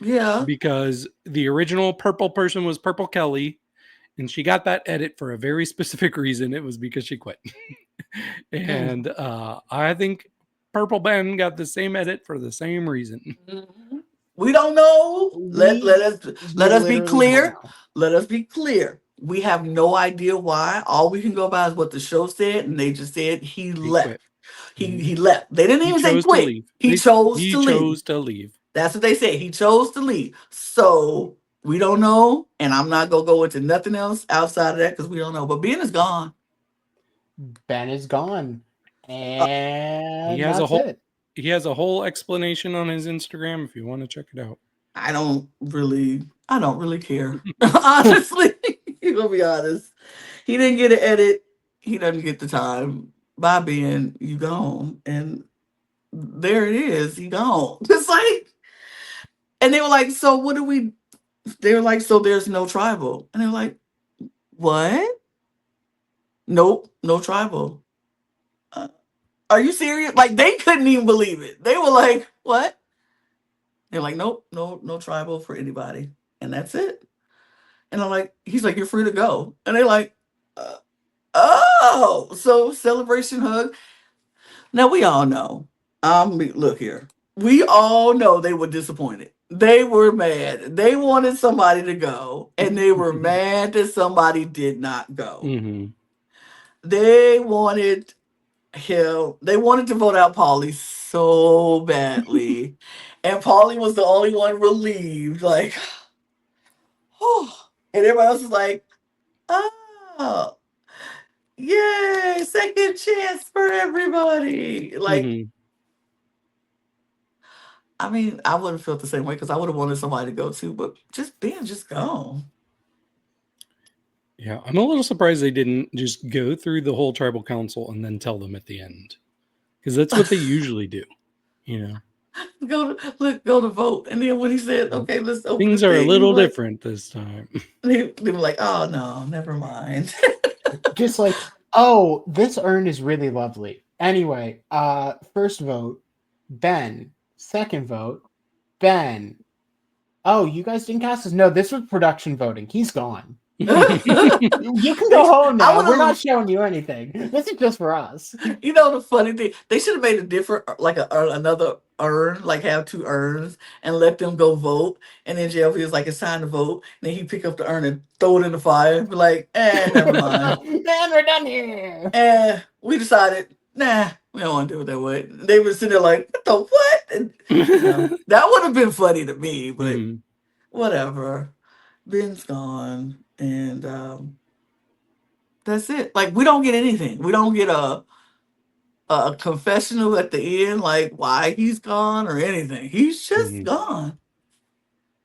Yeah. Because the original purple person was Purple Kelly, and she got that edit for a very specific reason. It was because she quit. And I think Purple Ben got the same edit for the same reason. We don't know. Let us be clear. Let us be clear. We have no idea why. All we can go by is what the show said, and they just said he left. Quit. He left. They didn't even say quit. He chose to leave. That's what they said. He chose to leave. So we don't know, and I'm not gonna go into nothing else outside of that because we don't know. But Ben is gone. Ben is gone, and he has a whole explanation on his Instagram if you want to check it out. I don't really care. Honestly, you're gonna be honest. He didn't get an edit. He doesn't get the time. Bye, Ben. You gone, and there it is. He gone. It's like, and they were like, so what do we? They were like, so there's no tribal, and they were like, what? Nope, no tribal. Are you serious? Like they couldn't even believe it. They were like, what? They're like, nope, no tribal for anybody, and that's it. And I'm like, he's like, you're free to go, and they're like, oh, so celebration hug. Now we all know. Look here. We all know they were disappointed. They were mad. They wanted somebody to go, and they were mad that somebody did not go. Mm-hmm. They wanted him. They wanted to vote out Paulie so badly, and Paulie was the only one relieved. Like, oh, and everybody else was like, oh, yay, second chance for everybody. Like, I mean, I would have felt the same way because I would have wanted somebody to go too, but just Ben just gone. Yeah, I'm a little surprised they didn't just go through the whole tribal council and then tell them at the end, because that's what they usually do, you know. Go to vote, and then when he said, "Okay, let's open," things are a little different this time. They were like, "Oh no, never mind." Just like, oh, this urn is really lovely. Anyway, first vote, Ben. Second vote, Ben. Oh, you guys didn't cast us? No, this was production voting. He's gone. You can go home now. We're not showing you anything. This is just for us. You know the funny thing? They should have made a different, like another urn, like have two urns and let them go vote. And then JLP was like, it's time to vote. And then he pick up the urn and throw it in the fire. Be like, never mind. Man, we're done here. And we decided, nah, we don't want to do it that way. They were sitting there like, what the what? And, that would have been funny to me, but whatever. Ben's gone. And that's it. Like, we don't get anything. We don't get a confessional at the end, like why he's gone or anything. He's just gone.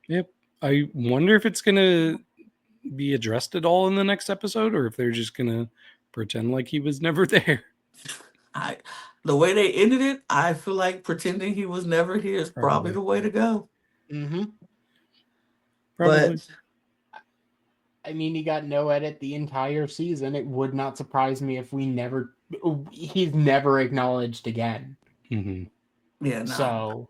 Yep. I wonder if it's gonna be addressed at all in the next episode, or if they're just gonna pretend like he was never there. The way they ended it, I feel like pretending he was never here is probably the way to go. Mm-hmm. Probably. But I mean, he got no edit the entire season. It would not surprise me if he's never acknowledged again. Mm-hmm. yeah, no. So,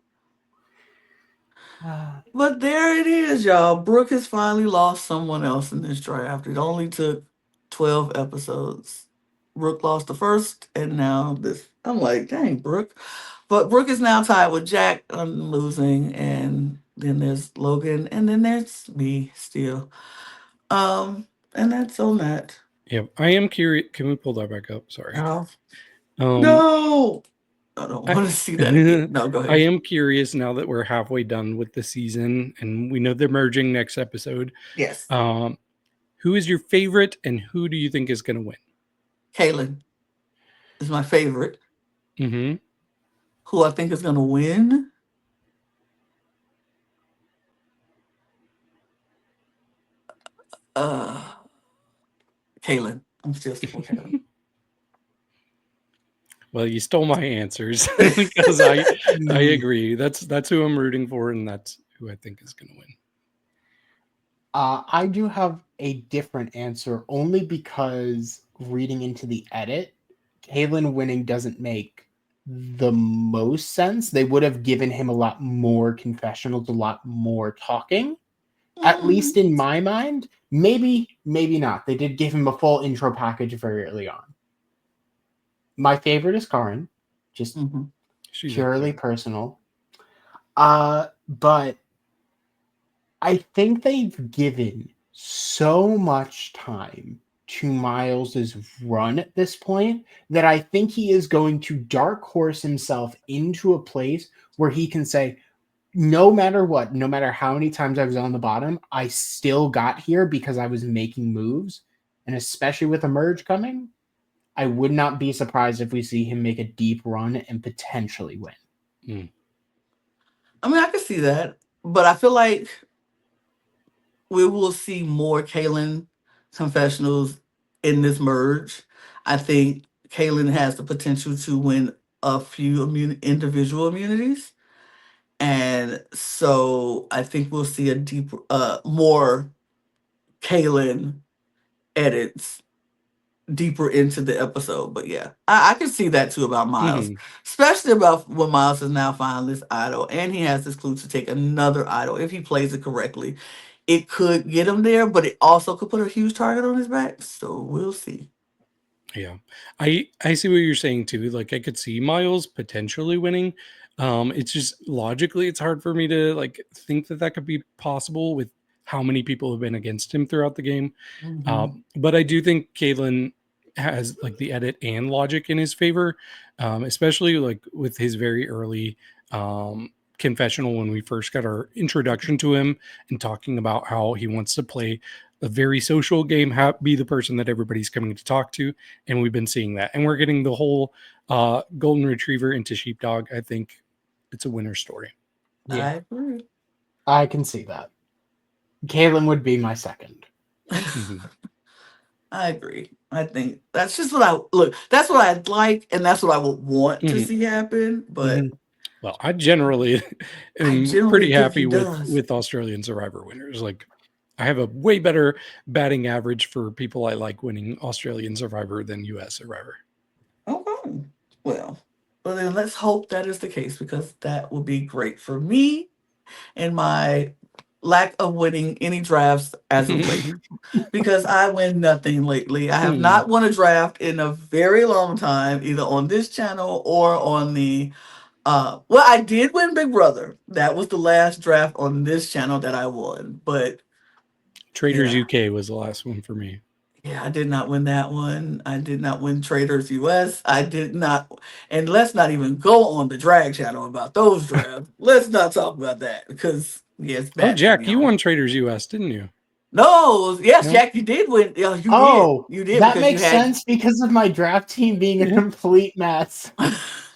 But there it is, y'all. Brooke has finally lost someone else in this draft. It only took 12 episodes. Brooke lost the first, and now this. I'm like, dang, Brooke. But Brooke is now tied with Jack on losing, and then there's Logan, and then there's me still. And that's on that. Yeah, I am curious. Can we pull that back up? Sorry. No, I don't want to see that again. No, go ahead. I am curious now that we're halfway done with the season, and we know they're merging next episode. Yes. Who is your favorite, and who do you think is going to win? Kaylin is my favorite. Mm-hmm. Who I think is going to win? Kaylin. I'm still sticking with Kaylin. Well, you stole my answers because I agree. That's who I'm rooting for, and that's who I think is going to win. I do have a different answer only because reading into the edit, Kaylin winning doesn't make the most sense. They would have given him a lot more confessionals, a lot more talking. At least in my mind. Maybe not. They did give him a full intro package very early on. My favorite is Karin, just purely personal. But I think they've given so much time to Miles's run at this point that I think he is going to dark horse himself into a place where he can say, no matter what, no matter how many times I was on the bottom, I still got here because I was making moves. And especially with a merge coming, I would not be surprised if we see him make a deep run and potentially win. I mean, I can see that, but I feel like we will see more Kaylin confessionals in this merge. I think Kaylin has the potential to win a few individual immunities. And so I think we'll see a deeper, more Kaylin edits deeper into the episode. But yeah, I can see that too about Miles, especially about when Miles is now finally this idol, and he has this clue to take another idol. If he plays it correctly, it could get him there, but it also could put a huge target on his back. So we'll see. Yeah, I see what you're saying too. Like I could see Miles potentially winning. It's just logically, it's hard for me to like think that could be possible with how many people have been against him throughout the game. But I do think Kaylin has like the edit and logic in his favor, especially like with his very early confessional when we first got our introduction to him and talking about how he wants to play a very social game, be the person that everybody's coming to talk to. And we've been seeing that. And we're getting the whole golden retriever into sheepdog. I think it's a winner story. Yeah. I agree. I can see that. Kaylin would be my second. I agree. I think that's just what that's what I'd like, and that's what I would want to see happen. But well, I generally am pretty happy with Australian Survivor winners. Like I have a way better batting average for people I like winning Australian Survivor than US Survivor. Okay. Well, then let's hope that is the case, because that will be great for me and my lack of winning any drafts as of late, because I win nothing lately. I have not won a draft in a very long time, either on this channel or on the well, I did win Big Brother. That was the last draft on this channel that I won, but Traders UK was the last one for me. Yeah, I did not win that one. I did not win Traders US. I did not. And let's not even go on the drag channel about those drafts. Let's not talk about that, because it's bad. Oh, Jack, you won Traders US, didn't you? No, yes, no? Jack, you did win. You did. You did. That makes sense because of my draft team being a complete mess.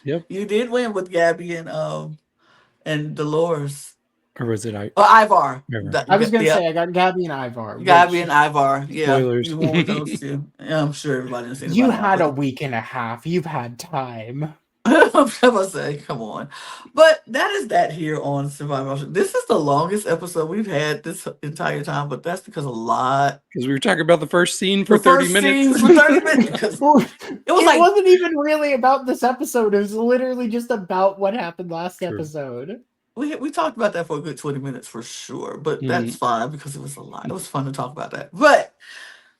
Yep. You did win with Gabby and Dolores. Or was it Ivar. Ivar? I was gonna Yeah, say I got Gabby and Ivar, Gabby which and Ivar. Yeah, Spoilers. you won with those two. Yeah, I'm sure everybody didn't see you anybody now, had a but week and a half. You've had time. I'm gonna say, come on. But that is that here on Survival Ocean. This is the longest episode we've had this entire time, but that's because a lot. Because we were talking about the first scene for The 30 first minutes. scenes for 30 minutes because Well, it was it like wasn't even really about this episode. It was literally just about what happened last True. episode. we talked about that for a good 20 minutes for sure, but that's Mhm. fine because it was a lot. It was fun to talk about that. But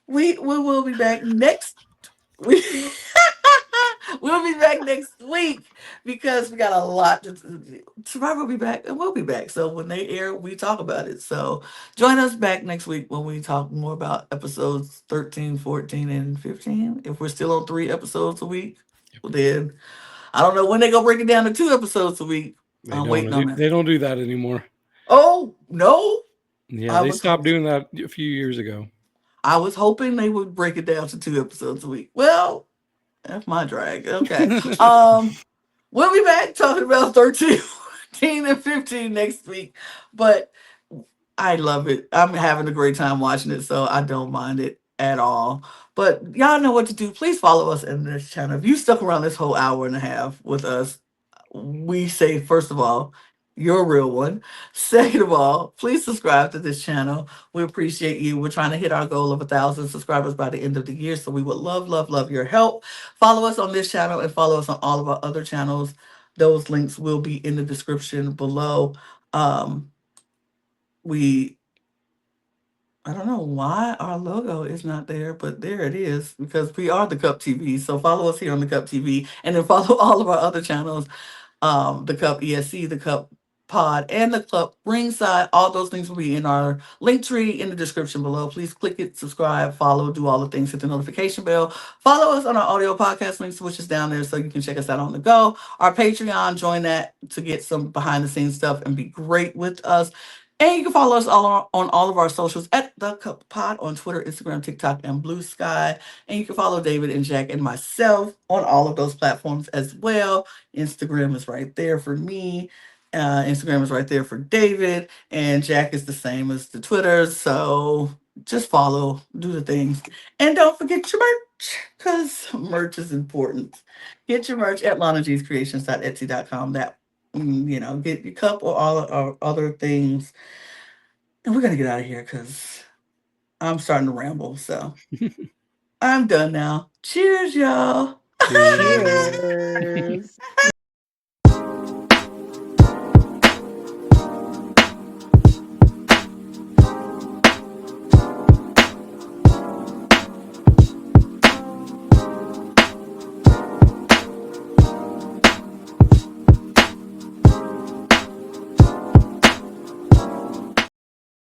we will be back next week. We'll be back next week because we got a lot to Survivor will be back and we'll be back. So when they air, we talk about it. So join us back next week when we talk more about episodes 13, 14, and 15. If we're still on 3 episodes a week, well, then I don't know when they're gonna break it down to 2 episodes a week. They I'm don't. waiting on that. They don't do that anymore. Oh no. Yeah, I they was stopped doing that a few years ago. I was hoping they would break it down to 2 episodes a week. Well, that's my drag. Okay. We'll be back talking about 13, 14, and 15 next week. But I love it. I'm having a great time watching it, so I don't mind it at all. But y'all know what to do. Please follow us in this channel. If you stuck around this whole hour and a half with us, we say, first of all, you're a real one. Second of all, please subscribe to this channel. We appreciate you. We're trying to hit our goal of 1,000 subscribers by the end of the year. So we would love, love, love your help. Follow us on this channel and follow us on all of our other channels. Those links will be in the description below. Um, we I don't know why our logo is not there, but there it is because we are the Cup TV. So follow us here on the Cup TV and then follow all of our other channels, the Cup ESC, the Cup Pod, and the Cup Ringside. All those things will be in our link tree in the description below. Please click it, subscribe, follow, do all the things, hit the notification bell. Follow us on our audio podcast links, which is down there so you can check us out on the go. Our Patreon, join that to get some behind the scenes stuff and be great with us. And you can follow us on all of our socials at The Cup Pod on Twitter, Instagram, TikTok, and Blue Sky. And you can follow David and Jack and myself on all of those platforms as well. Instagram is right there for me. Instagram is right there for David. And Jack is the same as the Twitter. So just follow, do the things. And don't forget your merch because merch is important. Get your merch at lanagscreations.etsy.com. That get your cup or all or other things. And we're gonna get out of here because I'm starting to ramble. So I'm done now. Cheers, y'all. Cheers. Cheers.